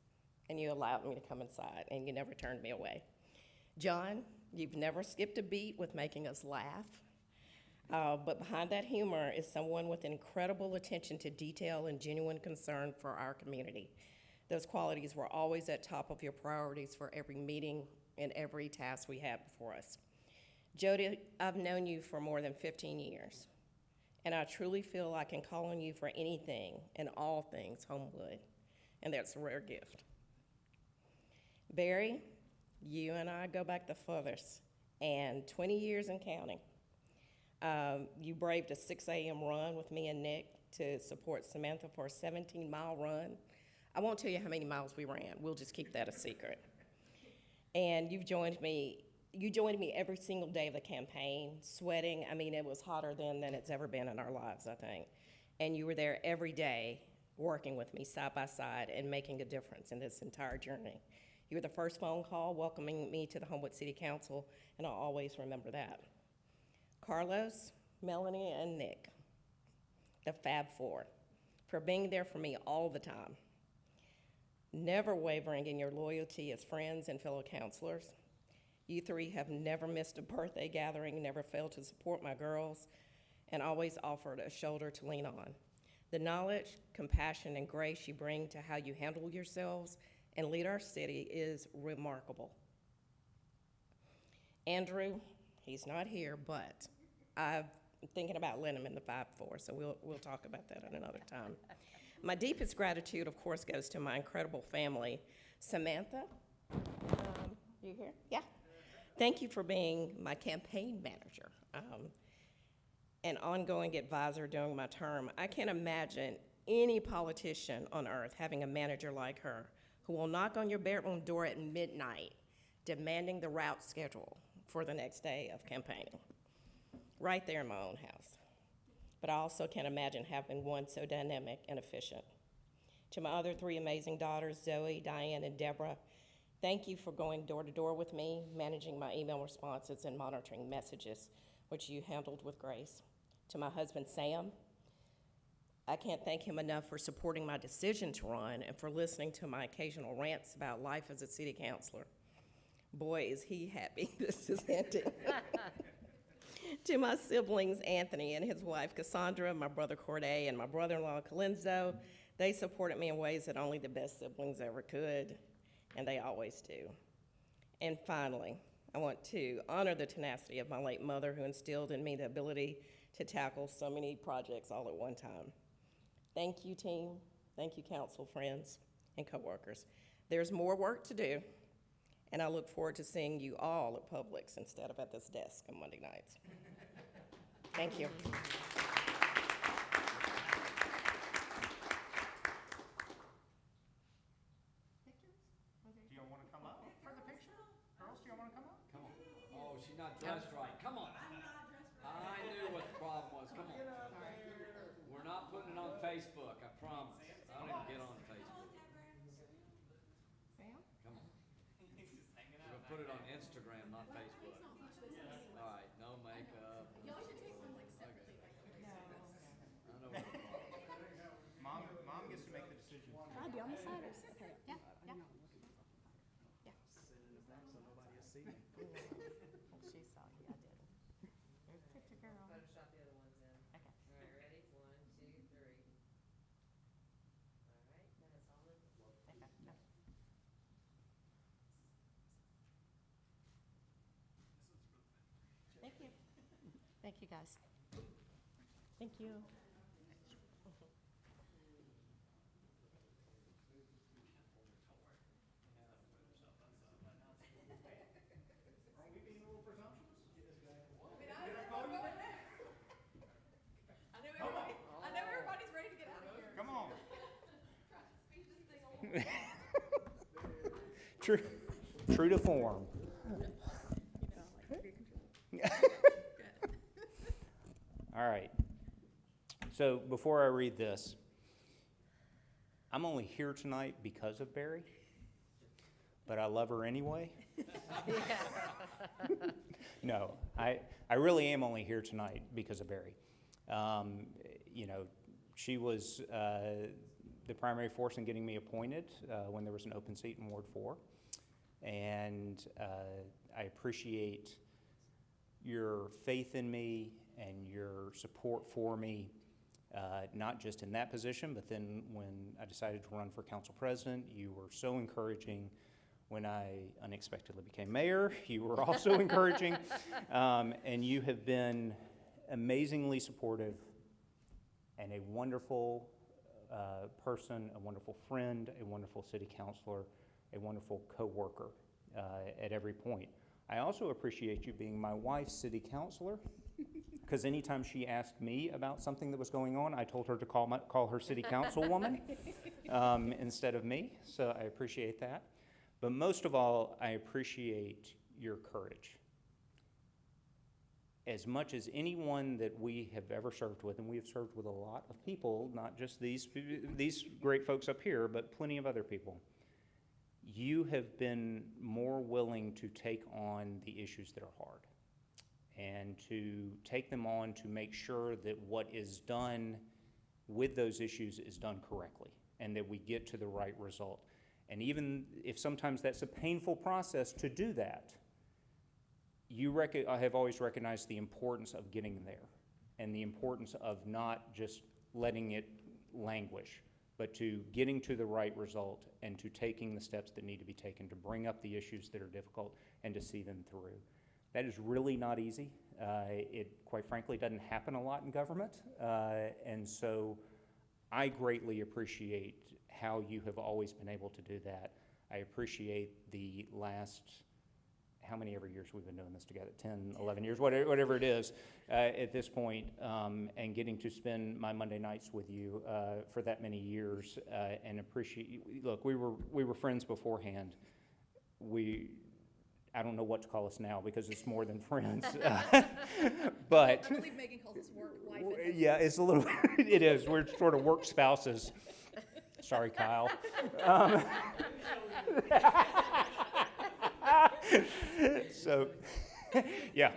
and you allowed me to come inside, and you never turned me away. John, you've never skipped a beat with making us laugh, but behind that humor is someone with incredible attention to detail and genuine concern for our community. Those qualities were always at top of your priorities for every meeting and every task we had before us. Jody, I've known you for more than 15 years, and I truly feel I can call on you for anything and all things Homewood, and that's a rare gift. Barry, you and I go back the furthest, and 20 years and counting. You braved a 6 a.m. run with me and Nick to support Samantha for a 17-mile run. I won't tell you how many miles we ran. We'll just keep that a secret. And you've joined me You joined me every single day of the campaign, sweating. I mean, it was hotter then than it's ever been in our lives, I think. And you were there every day, working with me side by side and making a difference in this entire journey. You were the first phone call welcoming me to the Homewood City Council, and I'll always remember that. Carlos, Melanie, and Nick, the Fab Four, for being there for me all the time, never wavering in your loyalty as friends and fellow councilors. You three have never missed a birthday gathering, never failed to support my girls, and always offered a shoulder to lean on. The knowledge, compassion, and grace you bring to how you handle yourselves and lead our city is remarkable. Andrew, he's not here, but I'm thinking about letting him in the 5-4, so we'll talk about that at another time. My deepest gratitude, of course, goes to my incredible family. Samantha, you here? Yeah. Thank you for being my campaign manager and ongoing advisor during my term. I can't imagine any politician on earth having a manager like her who will knock on your bedroom door at midnight demanding the route schedule for the next day of campaigning, right there in my own house. But I also can't imagine having one so dynamic and efficient. To my other 3 amazing daughters, Zoe, Diane, and Deborah, thank you for going door to door with me, managing my email responses and monitoring messages, which you handled with grace. To my husband, Sam, I can't thank him enough for supporting my decision to run and for listening to my occasional rants about life as a city councilor. Boy, is he happy this is ending. To my siblings, Anthony and his wife, Cassandra, my brother Corday, and my brother-in-law, Colenso, they supported me in ways that only the best siblings ever could, and they always do. And finally, I want to honor the tenacity of my late mother, who instilled in me the ability to tackle so many projects all at one time. Thank you, team. Thank you, council friends and coworkers. There's more work to do, and I look forward to seeing you all at Publix instead of at this desk on Monday nights. Thank you. Do y'all want to come up for the picture? Girls, do y'all want to come up? Come on. Oh, she's not dressed right. Come on. I knew what the problem was. Come on. We're not putting it on Facebook, I promise. I don't even get on Facebook. Come on. We're gonna put it on Instagram, not Facebook. All right, no makeup. Y'all should take one like separately. I know what the problem is. Mom gets to make the decision. I'll be on the side or okay. Yeah, yeah. She saw you, I did. There's a picture, girl. Photoshop the other ones in. Okay. All right, ready? 1, 2, 3. All right, now it's all in. Okay, no. Thank you. Thank you, guys. Thank you. Are we being a little presumptuous? I know everybody's ready to get out of here. Come on. Speed this thing along. True to form. All right. So before I read this, I'm only here tonight because of Barry, but I love her anyway. No, I really am only here tonight because of Barry. She was the primary force in getting me appointed when there was an open seat in Ward 4. And I appreciate your faith in me and your support for me, not just in that position, but then when I decided to run for council president. You were so encouraging. When I unexpectedly became mayor, you were also encouraging. And you have been amazingly supportive and a wonderful person, a wonderful friend, a wonderful city councilor, a wonderful co-worker at every point. I also appreciate you being my wife's city councilor, because anytime she asked me about something that was going on, I told her to call her city councilwoman instead of me, so I appreciate that. But most of all, I appreciate your courage. As much as anyone that we have ever served with, and we have served with a lot of people, not just these great folks up here, but plenty of other people, you have been more willing to take on the issues that are hard and to take them on to make sure that what is done with those issues is done correctly and that we get to the right result. And even if sometimes that's a painful process to do that, I have always recognized the importance of getting there and the importance of not just letting it languish, but to getting to the right result and to taking the steps that need to be taken to bring up the issues that are difficult and to see them through. That is really not easy. It, quite frankly, doesn't happen a lot in government. And so I greatly appreciate how you have always been able to do that. I appreciate the last, how many ever years we've been doing this together, 10, 11 years, whatever it is at this point, and getting to spend my Monday nights with you for that many years and appreciate, look, we were friends beforehand. I don't know what to call us now because it's more than friends. But I believe Megan calls us work wife and husband. yeah, it's a little, it is. We're sort of work spouses. Sorry, Kyle. So, yeah.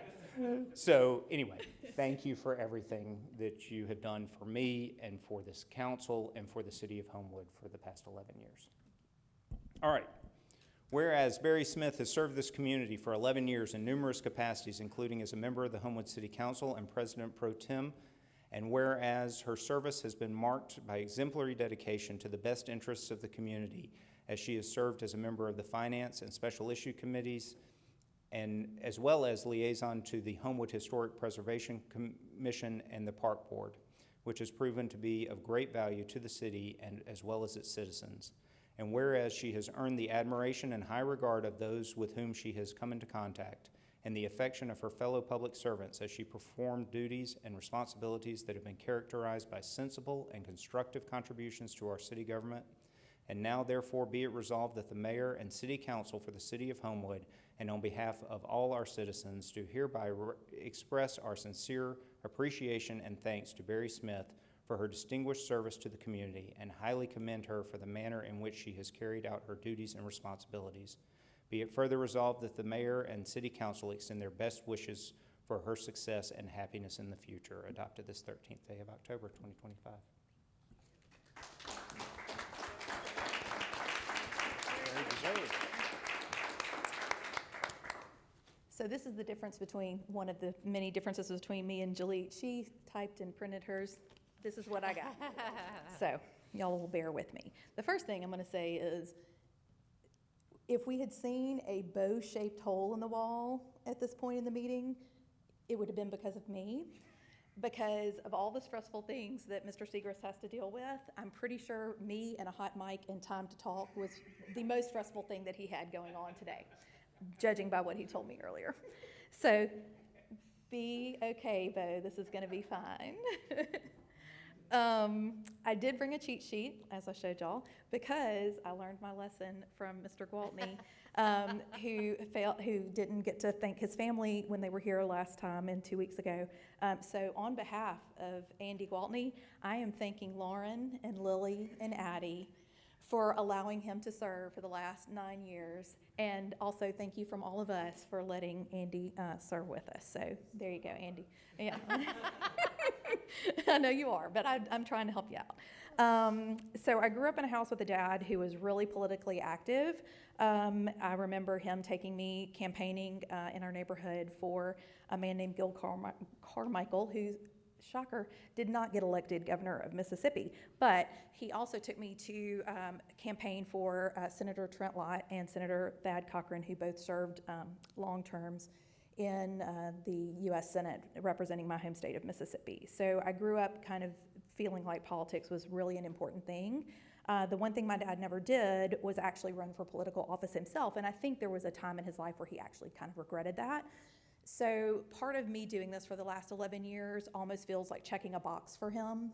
So anyway, thank you for everything that you have done for me and for this council and for the city of Homewood for the past 11 years. All right. Whereas Barry Smith has served this community for 11 years in numerous capacities, including as a member of the Homewood City Council and President Pro Tem, and whereas her service has been marked by exemplary dedication to the best interests of the community, as she has served as a member of the Finance and Special Issue Committees, and as well as liaison to the Homewood Historic Preservation Commission and the Park Board, which has proven to be of great value to the city and as well as its citizens. And whereas she has earned the admiration and high regard of those with whom she has come into contact, and the affection of her fellow public servants as she performed duties and responsibilities that have been characterized by sensible and constructive contributions to our city government. And now therefore be it resolved that the mayor and city council for the city of Homewood, and on behalf of all our citizens, do hereby express our sincere appreciation and thanks to Barry Smith for her distinguished service to the community, and highly commend her for the manner in which she has carried out her duties and responsibilities. Be it further resolved that the mayor and city council extend their best wishes for her success and happiness in the future. Adopted this 13th day of October, 2025. Very deserved. So this is the difference between, one of the many differences between me and Jalit. She typed and printed hers. This is what I got. So y'all will bear with me. The first thing I'm going to say is, if we had seen a bow-shaped hole in the wall at this point in the meeting, it would have been because of me. Because of all the stressful things that Mr. Segrist has to deal with, I'm pretty sure me and a hot mic and time to talk was the most stressful thing that he had going on today, judging by what he told me earlier. So be okay, Bo, this is going to be fine. I did bring a cheat sheet, as I showed y'all, because I learned my lesson from Mr. Gwaltney, who didn't get to thank his family when they were here last time and 2 weeks ago. So on behalf of Andy Gwaltney, I am thanking Lauren and Lily and Addie for allowing him to serve for the last 9 years. And also thank you from all of us for letting Andy serve with us. So there you go, Andy. Yeah. I know you are, but I'm trying to help you out. So I grew up in a house with a dad who was really politically active. I remember him taking me campaigning in our neighborhood for a man named Gil Carmichael, who, shocker, did not get elected governor of Mississippi. But he also took me to campaign for Senator Trent Lott and Senator Thad Cochran, who both served long terms in the U.S. Senate representing my home state of Mississippi. So I grew up kind of feeling like politics was really an important thing. The one thing my dad never did was actually run for political office himself, and I think there was a time in his life where he actually kind of regretted that. So part of me doing this for the last 11 years almost feels like checking a box for him.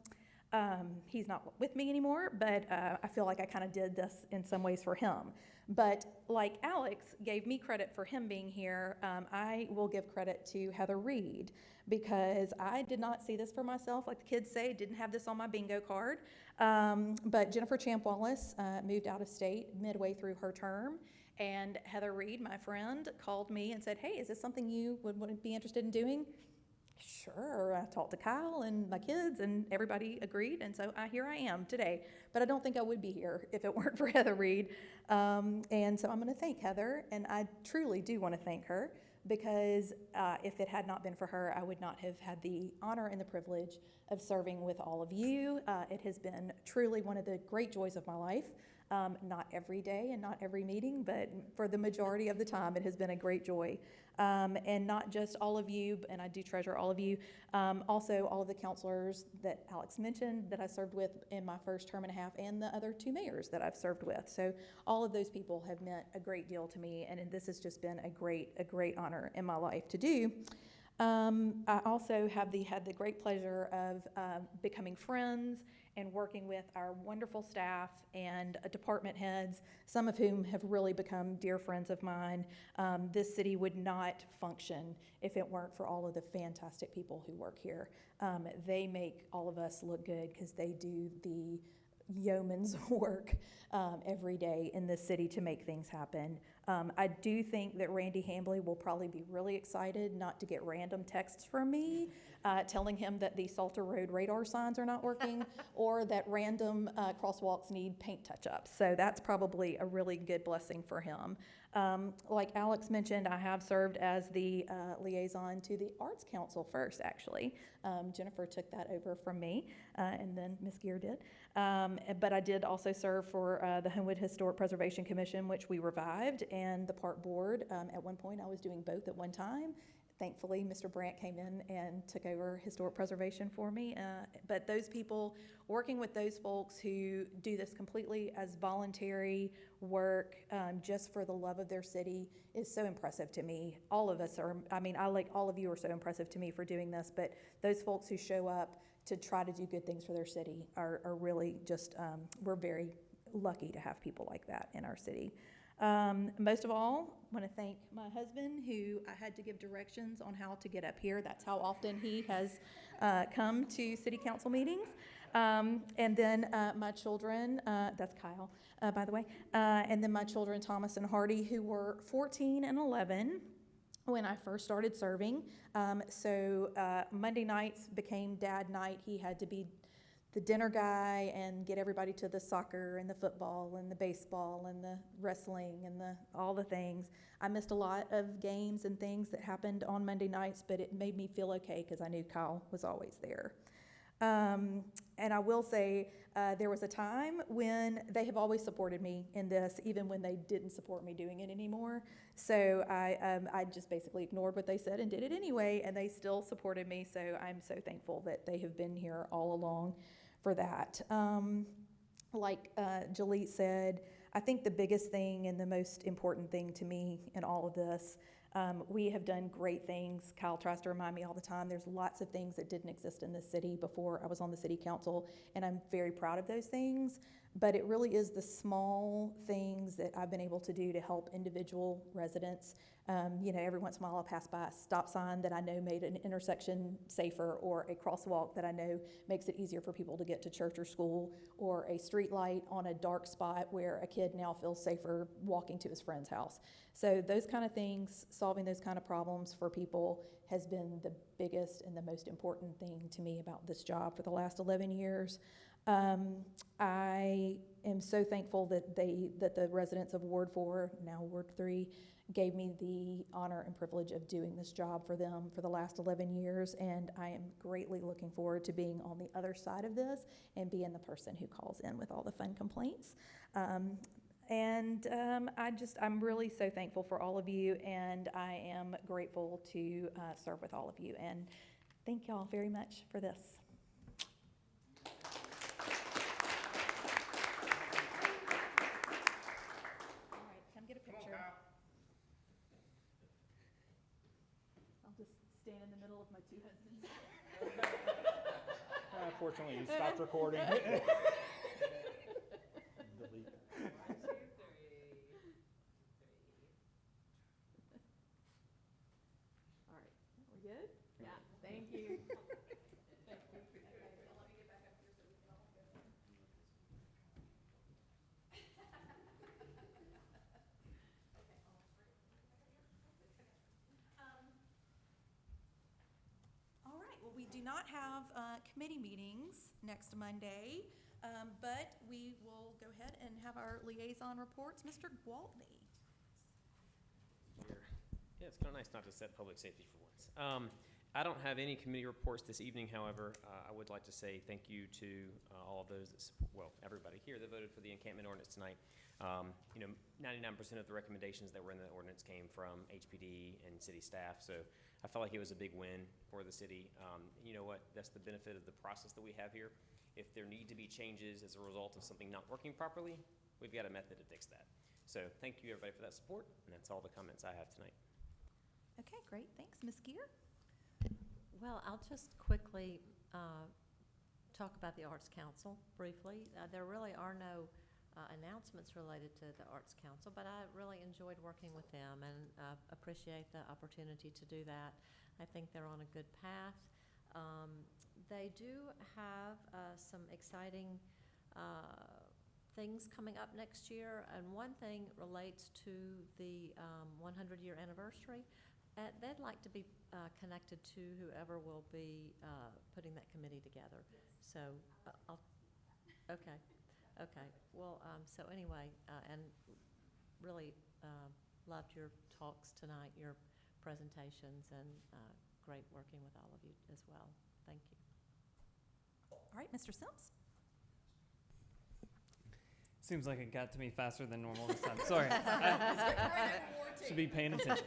He's not with me anymore, but I feel like I kind of did this in some ways for him. But like Alex gave me credit for him being here, I will give credit to Heather Reed, because I did not see this for myself. Like the kids say, didn't have this on my bingo card. But Jennifer Champ-Wallace moved out of state midway through her term. And Heather Reed, my friend, called me and said, hey, is this something you would be interested in doing? Sure. I talked to Kyle and my kids, and everybody agreed, and so here I am today. But I don't think I would be here if it weren't for Heather Reed. And so I'm going to thank Heather, and I truly do want to thank her, because if it had not been for her, I would not have had the honor and the privilege of serving with all of you. It has been truly one of the great joys of my life. Not every day and not every meeting, but for the majority of the time, it has been a great joy. And not just all of you, and I do treasure all of you, also all of the councilors that Alex mentioned that I served with in my first term and a half, and the other 2 mayors that I've served with. So all of those people have meant a great deal to me, and this has just been a great honor in my life to do. I also have had the great pleasure of becoming friends and working with our wonderful staff and department heads, some of whom have really become dear friends of mine. This city would not function if it weren't for all of the fantastic people who work here. They make all of us look good because they do the yeoman's work every day in this city to make things happen. I do think that Randy Hambley will probably be really excited not to get random texts from me telling him that the Salter Road radar signs are not working or that random crosswalks need paint touch-ups. So that's probably a really good blessing for him. Like Alex mentioned, I have served as the liaison to the Arts Council first, actually. Jennifer took that over from me, and then Ms. Gear did. But I did also serve for the Homewood Historic Preservation Commission, which we revived, and the Park Board. At one point, I was doing both at one time. Thankfully, Mr. Brandt came in and took over historic preservation for me. But those people, working with those folks who do this completely as voluntary work, just for the love of their city, is so impressive to me. All of us are, all of you are so impressive to me for doing this, but those folks who show up to try to do good things for their city are really just, we're very lucky to have people like that in our city. Most of all, I want to thank my husband, who I had to give directions on how to get up here. That's how often he has come to city council meetings. And then my children, that's Kyle, by the way, and then my children, Thomas and Hardy, who were 14 and 11 when I first started serving. So Monday nights became dad night. He had to be the dinner guy and get everybody to the soccer and the football and the baseball and the wrestling and all the things. I missed a lot of games and things that happened on Monday nights, but it made me feel okay because I knew Kyle was always there. And I will say there was a time when they have always supported me in this, even when they didn't support me doing it anymore. So I just basically ignored what they said and did it anyway, and they still supported me. So I'm so thankful that they have been here all along for that. Like Jaleel said, I think the biggest thing and the most important thing to me in all of this, we have done great things. Kyle tries to remind me all the time, there's lots of things that didn't exist in this city before I was on the city council, and I'm very proud of those things. But it really is the small things that I've been able to do to help individual residents. Every once in a while I'll pass by a stop sign that I know made an intersection safer, or a crosswalk that I know makes it easier for people to get to church or school, or a street light on a dark spot where a kid now feels safer walking to his friend's house. So those kind of things, solving those kind of problems for people, has been the biggest and the most important thing to me about this job for the last 11 years. I am so thankful that the residents of Ward 4, now Ward 3, gave me the honor and privilege of doing this job for them for the last 11 years, and I am greatly looking forward to being on the other side of this and being the person who calls in with all the fun complaints. I'm really so thankful for all of you, and I am grateful to serve with all of you, and thank y'all very much for this. All right, come get a picture. I'll just stand in the middle of my two husbands. Fortunately, you stopped recording. good? Yeah, thank you. All right, well, we do not have committee meetings next Monday, but we will go ahead and have our liaison reports. Mr. Gwaltney. Here. Yeah, it's kind of nice not to set public safety for once. I don't have any committee reports this evening, however, I would like to say thank you to all of those that, everybody here that voted for the encampment ordinance tonight. 99% of the recommendations that were in the ordinance came from HPD and city staff, so I felt like it was a big win for the city. You know what? That's the benefit of the process that we have here. If there need to be changes as a result of something not working properly, we've got a method to fix that. So thank you, everybody, for that support, and that's all the comments I have tonight. Okay, great, thanks. Ms. Gear? Well, I'll just quickly talk about the Arts Council briefly. There really are no announcements related to the Arts Council, but I really enjoyed working with them and appreciate the opportunity to do that. I think they're on a good path. They do have some exciting things coming up next year, and one thing relates to the 100-year anniversary. They'd like to be connected to whoever will be putting that committee together. So, okay. Well, so anyway, and really loved your talks tonight, your presentations, and great working with all of you as well. Thank you. All right, Mr. Sims? Seems like it got to me faster than normal this time. Sorry. Should be paying attention.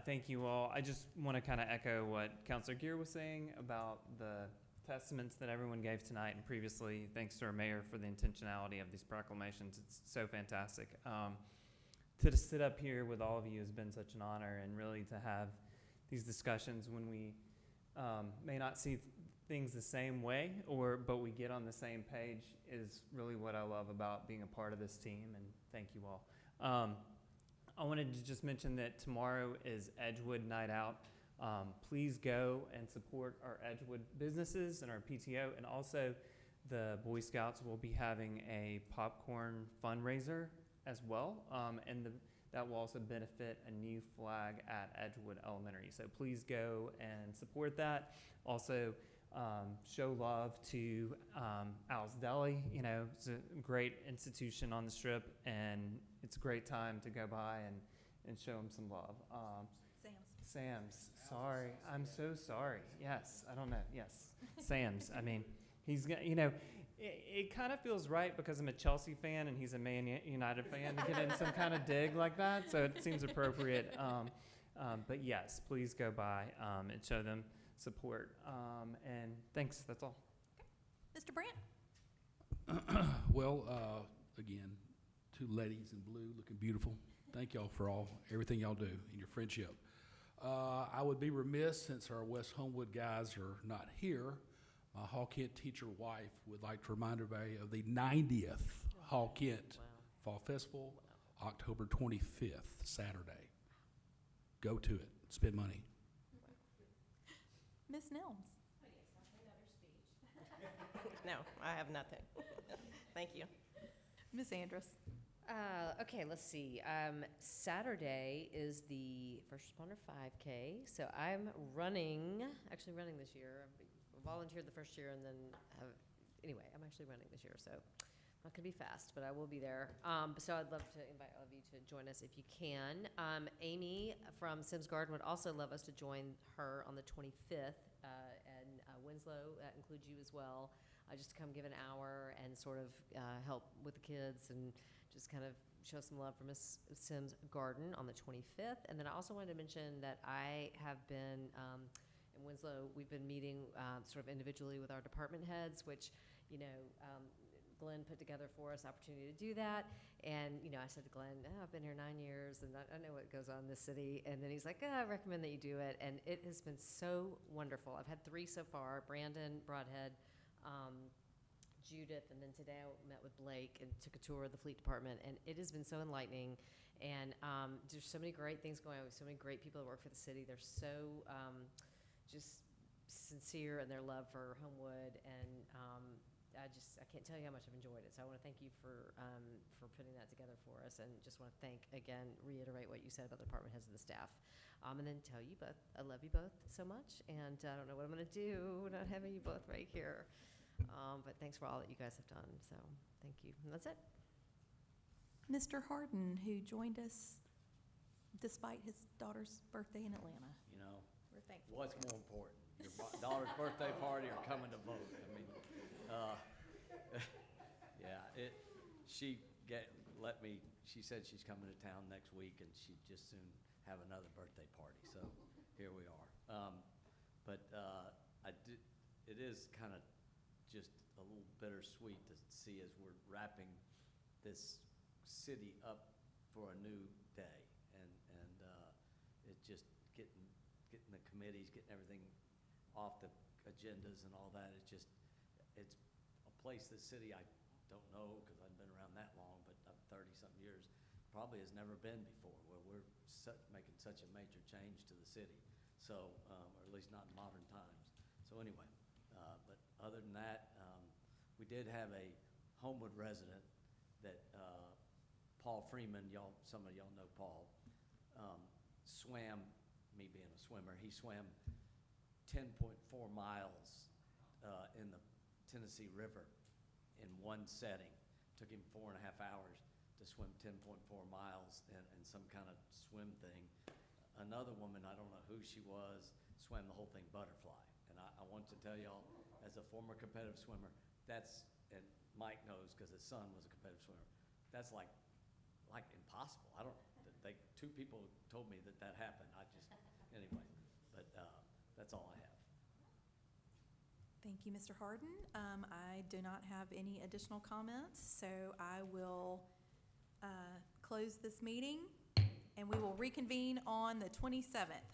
Thank you all. I just want to kind of echo what Councilor Gear was saying about the testaments that everyone gave tonight and previously. Thanks to our mayor for the intentionality of these proclamations. It's so fantastic. To sit up here with all of you has been such an honor, and really to have these discussions when we may not see things the same way, but we get on the same page is really what I love about being a part of this team, and thank you all. I wanted to just mention that tomorrow is Edgewood Night Out. Please go and support our Edgewood businesses and our PTO, and also the Boy Scouts will be having a popcorn fundraiser as well, and that will also benefit a new flag at Edgewood Elementary. So please go and support that. Also, show love to Al's Deli. You know, it's a great institution on the Strip, and it's a great time to go by and show them some love. Sam's. Sorry. I'm so sorry. Yes. I don't know. Yes. Sam's. I mean, he's got, it kind of feels right because I'm a Chelsea fan and he's a Man United fan to get in some kind of dig like that. So it seems appropriate. But yes, please go by and show them support. And thanks. That's all. Mr. Brandt? Well, again, two ladies in blue looking beautiful. Thank y'all for everything y'all do in your friendship. I would be remiss, since our West Homewood guys are not here, my Hall Kent teacher wife would like to remind everybody of the 90th Hall Kent Fall Festival, October 25th, Saturday. Go to it. Spend money. Ms. Nelms? No, I have nothing. Thank you. Ms. Andrus? Okay, let's see. Saturday is the First Responder 5K, so I'm actually running this year. I volunteered the first year and then anyway, I'm actually running this year, so I'm not going to be fast, but I will be there. So I'd love to invite all of you to join us if you can. Amy from Sims Garden would also love us to join her on the 25th, and Winslow, that includes you as well, just to come give an hour and sort of help with the kids and just kind of show some love for Miss Sims Garden on the 25th. And then I also wanted to mention that I have been, in Winslow, we've been meeting sort of individually with our department heads, which, Glenn put together for us, opportunity to do that. And, I said to Glenn, I've been here 9 years and I know what goes on in this city. And then he's like, I recommend that you do it. And it has been so wonderful. I've had 3 so far, Brandon, Broadhead, Judith, and then today I met with Blake and took a tour of the fleet department, and it has been so enlightening. And there's so many great things going on. We have so many great people that work for the city. They're so just sincere in their love for Homewood, and I can't tell you how much I've enjoyed it. So I want to thank you for putting that together for us, and just want to reiterate what you said about the department heads and the staff. And then tell you both, I love you both so much, and I don't know what I'm going to do not having you both right here. But thanks for all that you guys have done. So thank you. And that's it. Mr. Harden, who joined us despite his daughter's birthday in Atlanta. You know, We're thankful. what's more important, your daughter's birthday party or coming to vote? I mean, yeah, she said she's coming to town next week, and she'd just soon have another birthday party, so here we are. It is kind of just a little bittersweet to see as we're wrapping this city up for a new day, and it just getting the committees, getting everything off the agendas and all that. It's a place, this city, I don't know because I've been around that long, but 30-something years, probably has never been before, where we're making such a major change to the city. So, or at least not in modern times. So anyway, but other than that, we did have a Homewood resident that Paul Freeman, some of y'all know Paul, swam, me being a swimmer, he swam 10.4 miles in the Tennessee River in one setting. Took him 4.5 hours to swim 10.4 miles in some kind of swim thing. Another woman, I don't know who she was, swam the whole thing butterfly. And I want to tell y'all, as a former competitive swimmer, and Mike knows because his son was a competitive swimmer, that's like impossible. Two people told me that happened. Anyway, but that's all I have. Thank you, Mr. Harden. I do not have any additional comments, so I will close this meeting, and we will reconvene on the 27th.